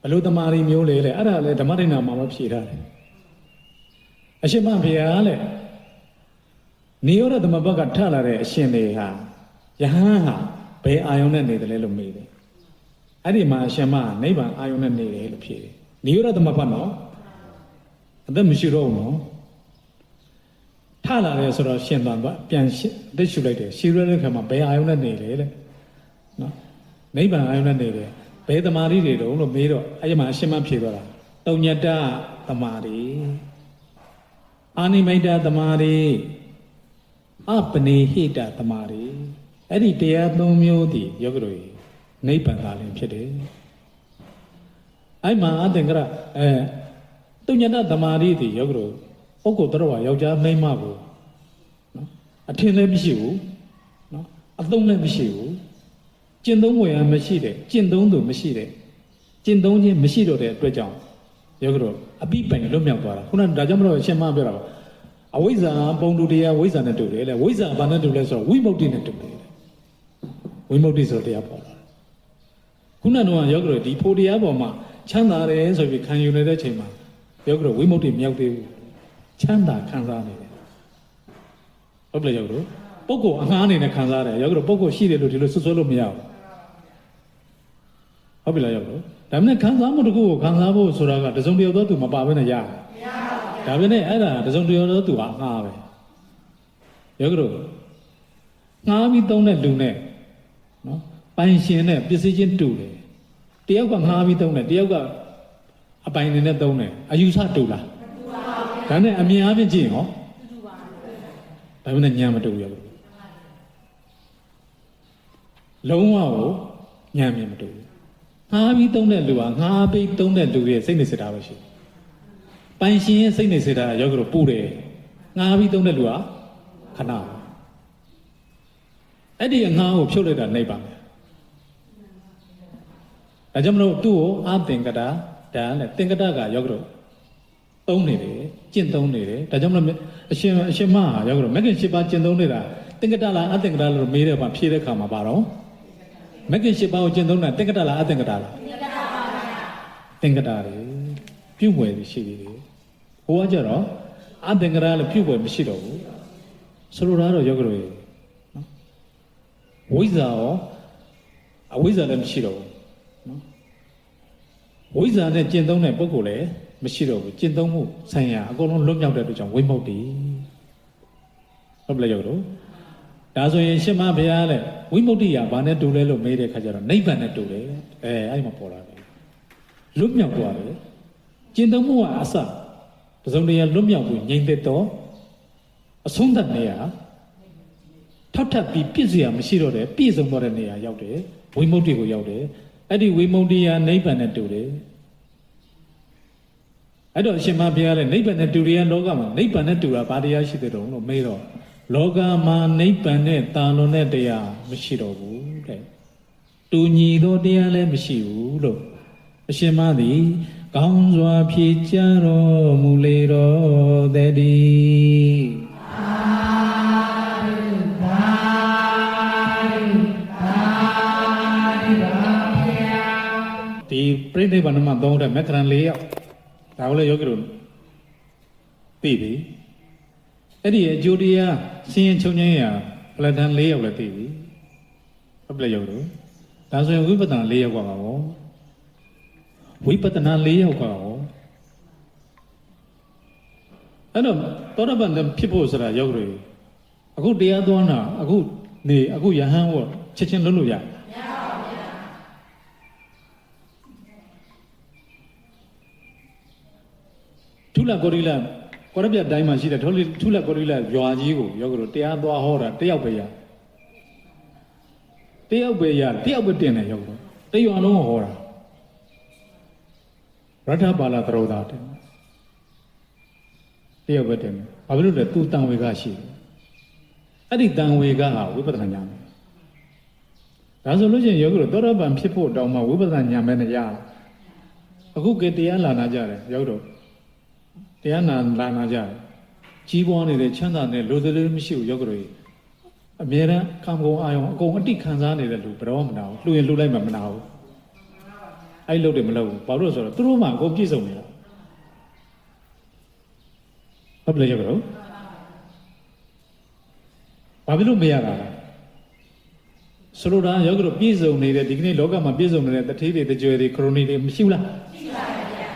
ဘလို့တမာရီမျိုးလေအဲ့ဒါလေဓမ္မဒိဏမှာမဖြေထားတယ်အရှင်မဖေဟာလေနိရောဓသမဘကထလာတဲ့အရှင်တွေဟာယဟန်ဟာဘယ်အာယုန်နဲ့နေတယ်လဲလို့မေးတယ်အဲ့ဒီမှာအရှင်မနိဗ္ဗာန်အာယုန်နဲ့နေတယ်လို့ဖြေတယ်နိရောဓသမဘနော်အသက်မရှိတော့ဘူးနော်ထ လာတယ်ဆိုတော့ရှင်သွားပြန်အသက်ရှူလိုက်တယ်ရှူရတဲ့ခါမှာဘယ်အာယုံနဲ့နေလေတဲ့နော်နိဗ္ဗာန်အာယုံနဲ့နေတယ်ဘယ်တမာရီတွေတုံးလို့မေးတော့အဲ့ဒီမှာအရှင်မဖြေသွားတာတုံညတတမာရီအာနိမိတ်တတမာရီအပနိဟိတတမာရီအဲ့ဒီတရား၃မျိုးတည်ယောဂတို့နိဗ္ဗာန်သာလင်ဖြစ်တယ်အဲ့မှာအသင်္ကရတုညတတမာရီတည်ယောဂတို့ပုဂ္ဂိုလ်တော်ယောက်ျားမိန်းမကိုနော်အထင်လည်းမရှိဘူးနော်အသုံးလည်းမရှိဘူးကျင့်သုံးဝယ်ရမရှိတဲ့ကျင့်သုံးသူမရှိတဲ့ကျင့်သုံးခြင်းမရှိတော့တဲ့အတွက်ကြောင့်ယောဂတို့အပိပိုင်လွတ်မြောက်သွားတာခုနဒါကြောင့်မလို့အရှင်မပြောတာပါအဝိဇ္ဇာပုံတူတရားဝိဇ္ဇာနဲ့တူတယ်လေဝိဇ္ဇာဘာနဲ့တူလဲဆိုတော့ဝိမု ക്തി နဲ့တူတယ်ဝိမု ക്തി ဆိုတဲ့တရားပေါ်လာခုနကတော့ယောဂတို့ဒီဖို့တရားပေါ်မှာချမ်းသာတယ်ဆိုပြီးခံယူနေတဲ့အချိန်မှာယောဂတို့ဝိမု ക്തി မရောက်သေးဘူးချမ်းသာခံစားနေတယ်ဟုတ်ပြီယောဂတို့ပုဂ္ဂိုလ်အငှားအနေနဲ့ခံစားတယ်ယောဂတို့ပုဂ္ဂိုလ်ရှိတယ်လို့ဒီလိုဆွဆွလို့မရဘူးဟုတ်ပြီလားယောဂတို့ဒါပေမဲ့ခံစားမှုတစ်ခုကိုခံစားဖို့ဆိုတာကတစုံတစ်ယောက်သောသူမပါဘဲနဲ့ရတယ်ဒါပေမဲ့အဲ့ဒါတစုံတစ်ယောက်သောသူကအငှားပဲယောဂတို့ငှားပြီးသုံးတဲ့လူနဲ့နော်ပိုင်ရှင်နဲ့ပစ္စည်းချင်းတူတယ်တယောက်ကငှားပြီးသုံးတယ်တယောက်ကအပိုင်နေနဲ့သုံးတယ်အယူဆတူလားဒါနဲ့အမြင်အားဖြင့်ကြည့်ရင်ဟောတူပါဘူးဒါပေမဲ့ဉာဏ်မတူရဘူးလုံးဝကိုဉာဏ်မြင်မတူဘူးငှားပြီးသုံးတဲ့လူကငှားပြီးသုံးတဲ့လူရဲ့စိတ်နေစိတ်ဓာတ်ပဲရှိပိုင်ရှင်ရဲ့စိတ်နေစိတ်ဓာတ်ရောက်ကြတော့ပူတယ်ငှားပြီးသုံးတဲ့လူကခဏအဲ့ဒီငှားကိုဖြုတ်လိုက်တာနှိပ်ပါမယ်ဒါကြောင့်မလို့သူ့ကိုအသင်္ကတာဒါနဲ့သင်္ကတကရောက်ကြတော့သုံးနေတယ်ကျင့်သုံးနေတယ်ဒါကြောင့်မလို့အရှင်မဟာရောက်ကြတော့မဂ္ဂင်၈ပါးကျင့်သုံးနေတာသင်္ကတလားအသင်္ကတလို့မေးတဲ့အခါဖြေတဲ့အခါမှာပါတော့မဂ္ဂင်၈ပါးကိုကျင့်သုံးတာသင်္ကတလားအသင်္ကတလားသင်္ကတလေပြုတ်ွယ်ရှိသေးတယ်ဟိုကကြတော့အသင်္ကတလည်းပြုတ်ွယ်မရှိတော့ဘူးဆိုလိုတာတော့ယောဂရိုနော်ဝိဇ္ဇာရောအဝိဇ္ဇာလည်းမရှိတော့ဘူးနော်ဝိဇ္ဇာနဲ့ကျင့်သုံးတဲ့ပုဂ္ဂိုလ်လည်းမရှိတော့ဘူးကျင့်သုံးမှုဆိုင်ရာအကုန်လုံးလွတ်မြောက်တဲ့အတွက်ကြောင့်ဝိမု ക്തി ဟုတ်ပြီလားယောဂရိုဒါဆိုရင်ရှင်မဘုရားလည်းဝိမု ക്തി ရာဘာနဲ့တူလဲလို့မေးတဲ့ခါကျတော့နိဗ္ဗာန်နဲ့တူတယ်အဲ့မှာပေါ်လာတယ်လွတ်မြောက်သွားတယ်ကျင့်သုံးမှုကအစတစုံတရာလွတ်မြောက်ပြီးငြိမ်သက်တော့အဆုံးသတ်နေရထောက်ထပ်ပြီးပြည့်စရာမရှိတော့တဲ့ပြည့်စုံတော့တဲ့နေရာရောက်တယ်ဝိမု ക്തി ကိုရောက်တယ်အဲ့ဒီဝိမု ക്തി ရာနိဗ္ဗာန်နဲ့တူတယ်အဲ့တော့အရှင်မဘုရားလည်းနိဗ္ဗာန်နဲ့တူရတဲ့လောကမှာနိဗ္ဗာန်နဲ့တူတာဘာတရားရှိတဲ့တုံးလို့မေးတော့လောကမှာနိဗ္ဗာန်နဲ့တာလွန်တဲ့တရားမရှိတော့ဘူးတဲ့တူညီသောတရားလည်းမရှိဘူးလို့အရှင်မသည်ကောင်းစွာဖြေကြတော်မူလေတော်တည်းဒီပြိဋိဘံမှာသုံးတဲ့မက္ကရန်၄ယောက်ဒါကိုလည်းယောဂီတို့သိပြီအဲ့ဒီအကျိုးတရားဆင်းရဲချုပ်ငြိမ်းရာပလတန်၄ယောက်လည်းသိပြီဟုတ်ပြီယောဂီတို့ဒါဆိုရင်ဝိပဿနာ၄ယောက်ကပါဘောဝိပဿနာ၄ယောက်ကရောအဲ့တော့သောတာပန်ဖြစ်ဖို့ဆိုတာယောဂီတို့အခုတရားသွန်းတာအခုယဟန်ဝတ်ချက်ချင်းလုပ်လို့ရမရပါဘူးဗျာထုလကိုရိလကောရပြတိုင်းမှာရှိတဲ့ထုလကိုရိလရွာကြီးကိုယောဂီတို့တရားသွားဟောတာတယောက်ပဲရတယောက်ပဲတင်တယ်ယောဂီတို့တရွာလုံးဟောတာရထပါဠသရောသာတယ်တယောက်ပဲတယ်ဘာဖြစ်လို့လဲသူတန်ဝေကရှိတယ်အဲ့ဒီတန်ဝေကဟာဝိပဿနာဉာဏ်ဒါဆိုလို့ရှိရင်ယောဂီတို့သောတာပန်ဖြစ်ဖို့တောင်းမှဝိပဿနာဉာဏ်ပဲနဲ့ရအခုကတရားလာနာကြတယ်ယောဂီတို့တရားနာလာနာကြတယ်ကြီးပွားနေတဲ့ချမ်းသာတဲ့လူတွေလည်းမရှိဘူးယောဂီတို့အမြဲတမ်းကာမဂုဏ်အာယုံအကုန်အတိခံစားနေတဲ့လူဘယ်တော့မှမနာဘူးလှူရင်လှူလိုက်မှမနာဘူးအဲ့လုပ်တယ်မလုပ်ဘူးဘာလို့ဆိုတော့သူတို့မှအကုန်ပြည့်စုံနေတာဟုတ်ပြီလေယောဂီတို့ဘာဖြစ်လို့မရတာလဲဆိုလိုတာယောဂီတို့ပြည့်စုံနေတဲ့ဒီကနေ့လောကမှာပြည့်စုံနေတဲ့တထေးတွေတကြွယ်တွေခရိုနီတွေမရှိဘူးလားရှိပါပါဗျာ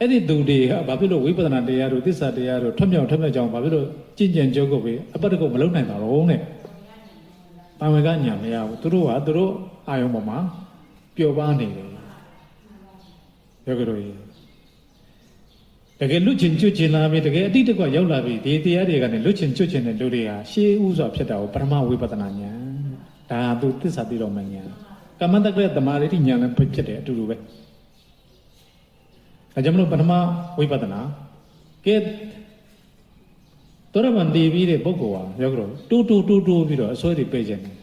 အဲ့ဒီသူတွေကဘာဖြစ်လို့ဝိပဿနာတရားတို့သစ္စာတရားတို့ထွတ်မြောက်ကြောင်းဘာဖြစ်လို့ကြင်ကြံကြုတ်ကုတ်ပဲအပတ်တကုတ်မလုံနိုင်တာတော့နဲ့ပါဝင်ကညာမရဘူးသူတို့အာယုံပေါ်မှာပျော်ပါနေတယ်ယောဂတို့တကယ်လွတ်ချင်ကျွတ်ချင်လာပြီတကယ်အတိတ်ကရောက်လာပြီဒီတရားတွေကနေလွတ်ချင်ကျွတ်ချင်တဲ့လူတွေဟာရှေးဥစွာဖြစ်တာကိုပထမဝိပဿနာဉာဏ်ဒါသူသစ္စာသိတော်မှဉာဏ်ကမ္မတက္ကရတမာရိဋ္ဌဉာဏ်လည်းဖြစ်တယ်အတူတူပဲဒါကြောင့်မလို့ပထမဝိပဿနာကဲသောရမန်တည်ပြီးတဲ့ပုဂ္ဂိုလ်ဟာယောဂတို့တူပြီးတော့အစွဲတွေပြေးခြင်းတယ်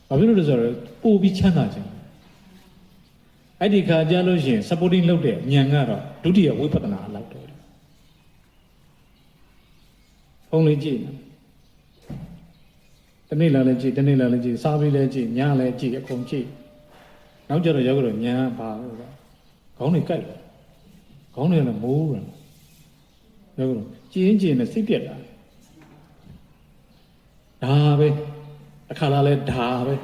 ဘာဖြစ်လို့လဲဆိုတော့ပို့ပြီးချမ်းသာခြင်းအဲ့ဒီခါကြလို့ရှိရင် supporting လုပ်တဲ့ဉာဏ်ကတော့ဒုတိယဝိပဿနာလောက်တော့ဖုံးလေးကြည့်တနေ့လာလည်းကြည့်စားပြီးလည်းကြည့်ညလည်းကြည့်အကုန်ကြည့်နောက်ကျတော့ရောက်တော့ဉာဏ်ပါလို့ခေါင်းတွေကြိုက်တယ်ခေါင်းတွေလည်းမိုးတယ်ရောက်တော့ကြည်ရင်နဲ့စိတ်ပြက်လာဒါပဲအခါလာလဲဒါပဲ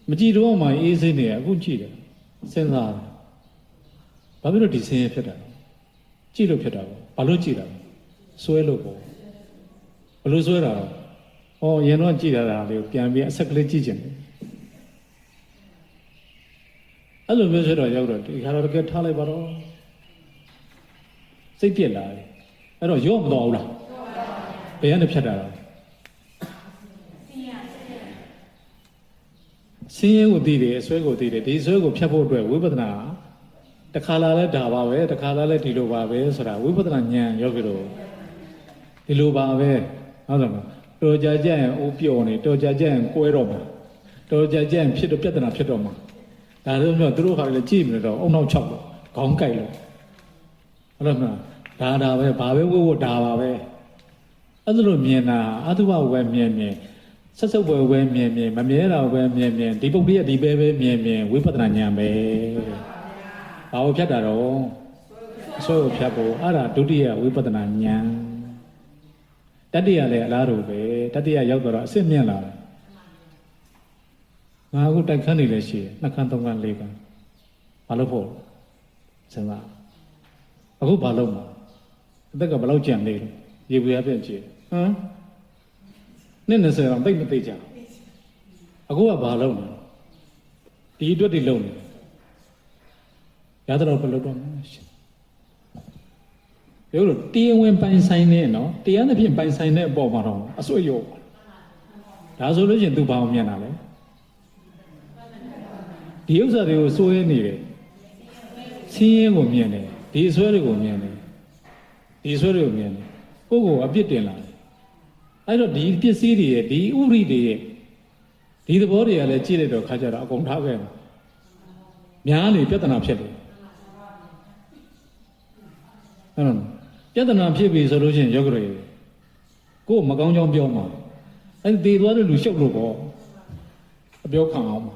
မကြည့်တော့မှအေးစိတ်နေအခုကြည့်တယ်စဉ်းစားတယ်ဘာဖြစ်လို့ဒီဆင်းရဲဖြစ်တာလဲကြည့်လို့ဖြစ်တာပေါ့ဘာလို့ကြည့်တာလဲစွဲလို့ပေါ့ဘလို့စွဲတာလဲဟောရင်တော့ကြည့်တာလေးကိုပြန်ပြီးအဆက်ကလေးကြည့်ချင်တယ်အဲ့လိုမျိုးဆိုတော့ရောက်တော့ဒီခါတော့တကယ်ထားလိုက်ပါတော့စိတ်ပြက်လာတယ်အဲ့တော့ရော့မတော်ဘူးလားဘယ်ကနေဖြတ်တာလဲဆင်းရဲကိုသိတယ်အစွဲကိုသိတယ်ဒီအစွဲကိုဖြတ်ဖို့အတွက်ဝိပဿနာတခါလာလဲဒါပါပဲတခါလာလဲဒီလိုပါပဲဆိုတာဝိပဿနာဉာဏ်ရောက်ကြတော့ဒီလိုပါပဲဟုတ်တယ်မလားတော်ကြကြရင်အိုးပြော့နေတော်ကြကြရင်ကွဲတော့မှာတော်ကြကြရင်ဖြစ်တော့ပြဿနာဖြစ်တော့မှာဒါတော့မျိုးသူတို့ခါလည်းကြည့်မလို့တော့အုံနောက်6လို့ခေါင်းကိုက်လို့ဟုတ်တယ်မလားဒါပဲဘာပဲဝတ်ဒါပါပဲအဲ့ဒါလိုမြင်တာအတုပဝဲမြင်ဆက်စုပ်ပွဲဝဲမြင်မမြဲတာဝဲမြင်ဒီပုဂ္ဂိယဒီပဲမြင်ဝိပဿနာဉာဏ်ပဲဘာလို့ဖြတ်တာတော့အစိုးဖြတ်ဖို့အဲ့ဒါဒုတိယဝိပဿနာဉာဏ်တတိယလည်းအလားတူပဲတတိယရောက်တော့အစစ်မြင့်လာတယ်ငါအခုတိုက်ခန်းနေလည်းရှိတယ်2ခန်း3ခန်း4ခန်းဘာလို့ဖို့စဉ်းစားအခုဘာလို့မှာအသက်ကဘယ်လောက်ကြံနေလဲရေဘူးရပြည့်ကြည့်ဟမ်နှစ်20တော့သိမသိကြအခုကဘာလုပ်လဲဒီအတွက်တွေလုပ်နေရတော့ဘယ်လိုတော့ပြောလို့တရားဝင်ပိုင်ဆိုင်နေနော်တရားနဲ့ဖြင့်ပိုင်ဆိုင်တဲ့အပေါ်မှာတော့အစွတ်ရောဒါဆိုလို့ရှိရင်သူဘာအောင်မြင်တာလဲဒီဥစ္စာတွေကိုစိုးရဲနေတယ်ဆင်းရဲကိုမြင်တယ်ဒီအစွဲတွေကိုမြင်တယ်ဒီအစွဲတွေကိုမြင်တယ်ကိုယ့်ကိုအပြစ်တင်လာတယ်အဲ့တော့ဒီပစ္စည်းတွေရဲ့ဒီဥပရိတွေရဲ့ဒီသဘောတွေကလည်းကြည့်လိုက်တော့ခါကြတော့အကုန်ထားခဲ့တယ်များလေပြဿနာဖြစ်တယ်အဲ့တော့ပြဿနာဖြစ်ပြီဆိုလို့ရှိရင်ယောဂရေကိုယ်မကောင်းကြောင်းပြောမှာအဲ့ဒီသွားတဲ့လူရှုပ်လို့ပေါ့အပြောခံအောင်မှာ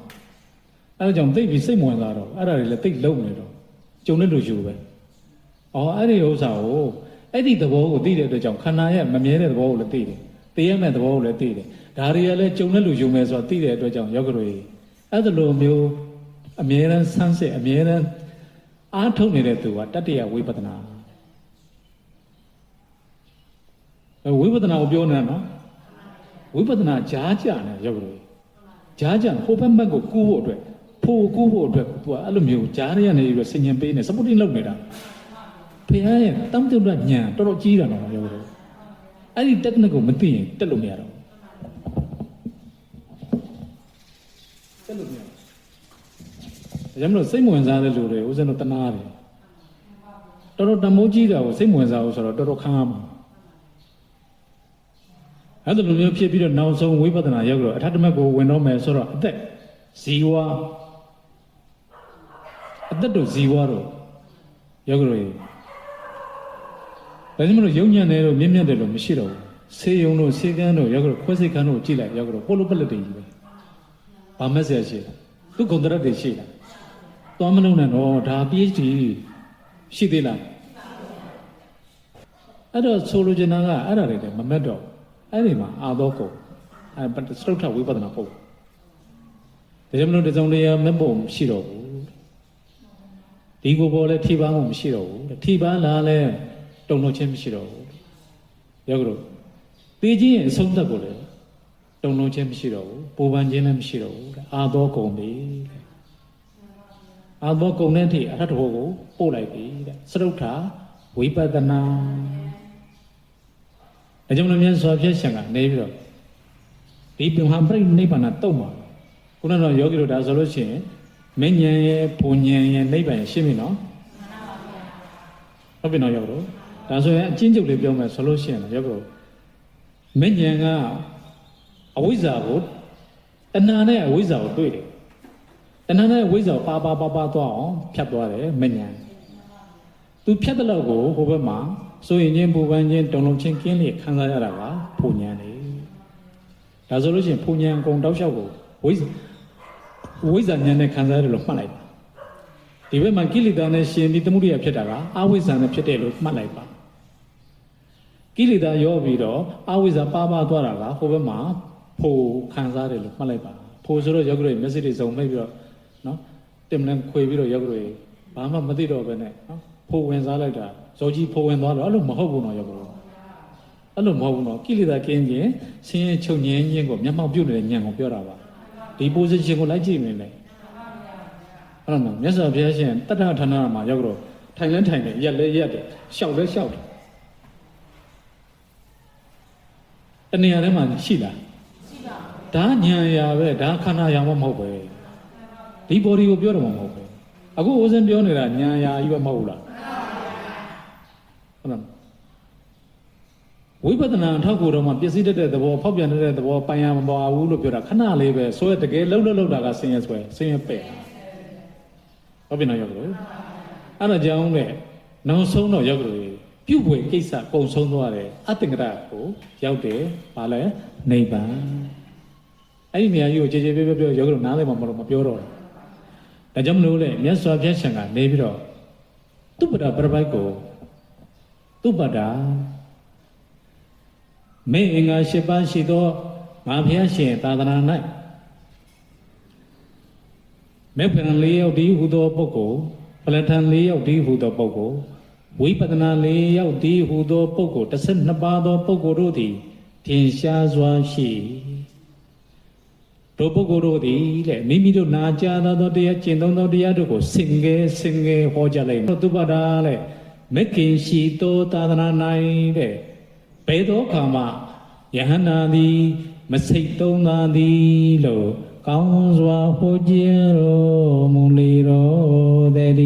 အဲ့ဒါကြောင့်သိပြီးစိတ်ဝင်စားတော့အဲ့ဒါတွေလည်းသိလုံးနေတော့ကြုံတဲ့လူယူပဲအဲ့ဒီဥစ္စာကိုအဲ့ဒီသဘောကိုသိတဲ့အတွက်ကြောင့်ခန္ဓာရဲ့မမြဲတဲ့သဘောကိုလည်းသိတယ်သိရမယ့်သဘောကိုလည်းသိတယ်ဒါတွေကလည်းကြုံတဲ့လူယူမယ်ဆိုတော့သိတဲ့အတွက်ကြောင့်ယောဂရေအဲ့ဒါလိုမျိုးအမြဲတမ်းဆန်းစစ်အမြဲတမ်းအားထုတ်နေတဲ့သူကတတ္တယဝိပဿနာဝိပဿနာကိုပြောနေတာနော်ဝိပဿနာကြားကြတယ်ယောဂရေကြားကြဟိုဘက်ဘက်ကိုကူးဖို့အတွက်ဖို့ကူးဖို့အတွက်သူကအဲ့လိုမျိုးကြားရရနေပြီးဆင်ញင်ပေးနေ supporting လုပ်နေတာဘုရားရဲ့တောင်းတရညံတော်တော်ကြီးတာတော့ယောဂရေအဲ့ဒီ technique ကိုမသိရင်တက်လို့မရတော့တက်လို့မရဒါကြောင့်မလို့စိတ်ဝင်စားတဲ့လူတွေဦးဇင်းတို့တနာတယ်တော်တော်တမိုးကြီးတာကိုစိတ်ဝင်စားလို့ဆိုတော့တော်တော်ခံရမှာအဲ့ဒါလိုမျိုးဖြစ်ပြီးတော့နောက်ဆုံးဝိပဿနာရောက်တော့အထက်မက်ကိုဝင်တော့မယ်ဆိုတော့အသက်ဇီဝအသက်တို့ဇီဝတို့ရောက်ကြတယ်ဒါကြောင့်မလို့ယုံညံ့တယ်လို့မြင့်မြတ်တယ်လို့မရှိတော့ဘူးဆေးယုံတို့ဆေးကန်းတို့ရောက်ကြခွဲစိတ်ကန်းတို့ကြည့်လိုက်ရောက်ကြပိုလိုပလက်တွေကြီးပဲဘာမက်ဆေ့ရှိတယ်သူဂုဏ်တရက်တွေရှိတယ်သွားမလုံးနဲ့တော့ဒါ PhD ရှိသေးလားအဲ့တော့ဆိုလိုချင်တာကအဲ့ဒါတွေလည်းမမက်တော့အဲ့ဒီမှာအာသောကုစတုထဝိပဿနာပုတ်ဒါကြောင့်မလို့တစုံတရာမက်ပုံရှိတော့ဘူး ဒီကိုပေါ်လဲထိပါမှုမရှိတော့ဘူးထိပါလားလဲတုံ့လို့ချင်းမရှိတော့ဘူးယောဂတို့သိချင်းရဲ့အဆုံးသက်ကိုလေတုံ့လို့ချင်းမရှိတော့ဘူးပူပန်ခြင်းလည်းမရှိတော့ဘူးအာသောကုန်ပြီအာသောကုန်တဲ့အထိအထက်တော်ကိုပို့လိုက်ပြီတဲ့စရုပ်ထာဝိပဿနာအကြောင်းလည်းမြတ်စွာဘုရားရှင်ကနေပြီးတော့ဒီပင်ဟာပြိနိဗ္ဗာန်တုံ့မှာခုနကတော့ယောဂီတို့ဒါဆိုလို့ရှိရင်မဉ္ဇဉ်ရဲ့ဘုံဉဏ်ရဲ့နိဗ္ဗာန်ရှင်းပြီနော်ဟုတ်ပြီနော်ယောဂီတို့ဒါဆိုရင်အချင်းချုပ်လေးပြောမယ်ဆိုလို့ရှိရင်ယောဂီတို့မဉ္ဇဉ်ကအဝိဇ္ဇာကိုတဏှာနဲ့အဝိဇ္ဇာကိုတွေ့တယ်တဏှာနဲ့အဝိဇ္ဇာကိုပါသွားအောင်ဖြတ်သွားတယ်မဉ္ဇဉ်သူဖြတ်တဲ့လောက်ကိုဟိုဘက်မှာဆိုရင်ချင်းပူပန်ချင်းတုံလုံးချင်းကင်းလေခံစားရတာကဘုံဉဏ်လေဒါဆိုလို့ရှိရင်ဘုံဉဏ်ကုံတောက်လျှောက်ကိုဝိဇ္ဇာဉာဏ်နဲ့ခံစားရတယ်လို့မှတ်လိုက်ပါဒီဘက်မှာကိလေသာနဲ့ရှင်ပြီးသမုဒိယဖြစ်တာကအဝိဇ္ဇာနဲ့ဖြစ်တယ်လို့မှတ်လိုက်ပါကိလေသာရောပြီးတော့အဝိဇ္ဇာပါသွားတာကဟိုဘက်မှာဖို့ခံစားတယ်လို့မှတ်လိုက်ပါဖို့ဆိုတော့ယောဂတွေမျက်စိတွေစုံမိတ်ပြီးတော့နော်တင်မလန်ခွေပြီးတော့ယောဂတွေဘာမှမသိတော့ဘဲနဲ့နော်ဖို့ဝင်စားလိုက်တာဇောကြီးဖို့ဝင်သွားတော့အဲ့လိုမဟုတ်ဘူးနော်ယောဂတွေအဲ့လိုမဟုတ်ဘူးနော်ကိလေသာကင်းခြင်းဆင်းရဲချုပ်ငြင်းခြင်းကိုမျက်မှောက်ပြုတ်နေတဲ့ဉာဏ်ကိုပြောတာပါဒီ position ကိုလိုက်ကြည့်နေတယ်အဲ့တော့မြတ်စွာဘုရားရှင်တတ္ထဌာနမှာရောက်တော့ထိုင်လဲထိုင်တယ်ရက်လဲရက်တယ်ရှောက်လဲရှောက်တယ်တဏှာထဲမှာရှိလားရှိပါဘူးဒါဉာဏ်ရာပဲဒါခန္ဓာရာမဟုတ်ပဲဒီ body ကိုပြောတယ်မဟုတ်ဘူးအခုဦးစင်းပြောနေတာဉာဏ်ရာကြီးပဲမဟုတ်ဘူးလားဟုတ်လားဝိပဿနာထောက်ကိုတော့မှပစ္စည်းတက်တဲ့သဘောဖောက်ပြန်တဲ့သဘောပိုင်ရမပေါ်ဘူးလို့ပြောတာခဏလေးပဲဆိုရတကယ်လှုပ်တာကဆင်းရဲဆွဲဆင်းရဲပဲ့ဟုတ်ပြီနော်ရောက်လို့အဲ့ဒါကြောင့်လေနောက်ဆုံးတော့ရောက်လို့ပြုတ်ွယ်ကိစ္စပုံဆုံးသွားတယ်အတ္တကရကိုရောက်တယ်ဗာလဲနိဗ္ဗာန်အဲ့ဒီနေရာကြီးကိုခြေခြေပြပြောရောက်လို့နားလည်းမပြောတော့ဘူးဒါကြောင့်မလို့လေမြတ်စွာဘုရားရှင်ကနေပြီးတော့သူပ္ပဒါပရပိုက်ကိုသူပ္ပဒါမေအင်္ဂါ၈ပါးရှိသောငါဘုရားရှင်သာသနာ၌မေဖန်၄ယောက်ဒီဟူသောပုဂ္ဂိုလ်ပလထန်၄ယောက်ဒီဟူသောပုဂ္ဂိုလ်ဝိပဿနာ၄ယောက်ဒီဟူသောပုဂ္ဂိုလ်12ပါးသောပုဂ္ဂိုလ်တို့သည်ထင်ရှားစွာရှိတို့ပုဂ္ဂိုလ်တို့သည်လေမိမိတို့နာကြားသောတရားကျင့်သုံးသောတရားတို့ကိုစင်ငယ်ဟောကြားလိုက်သူပဒါလေမက္ခင်ရှိသောသာသနာ၌တဲ့ဘယ်သောအခါမှယဟန္တာသည်မစိတ်သုံးသာသည်လို့ကောင်းစွာဟောကြားတော်မူလေတော်တည်း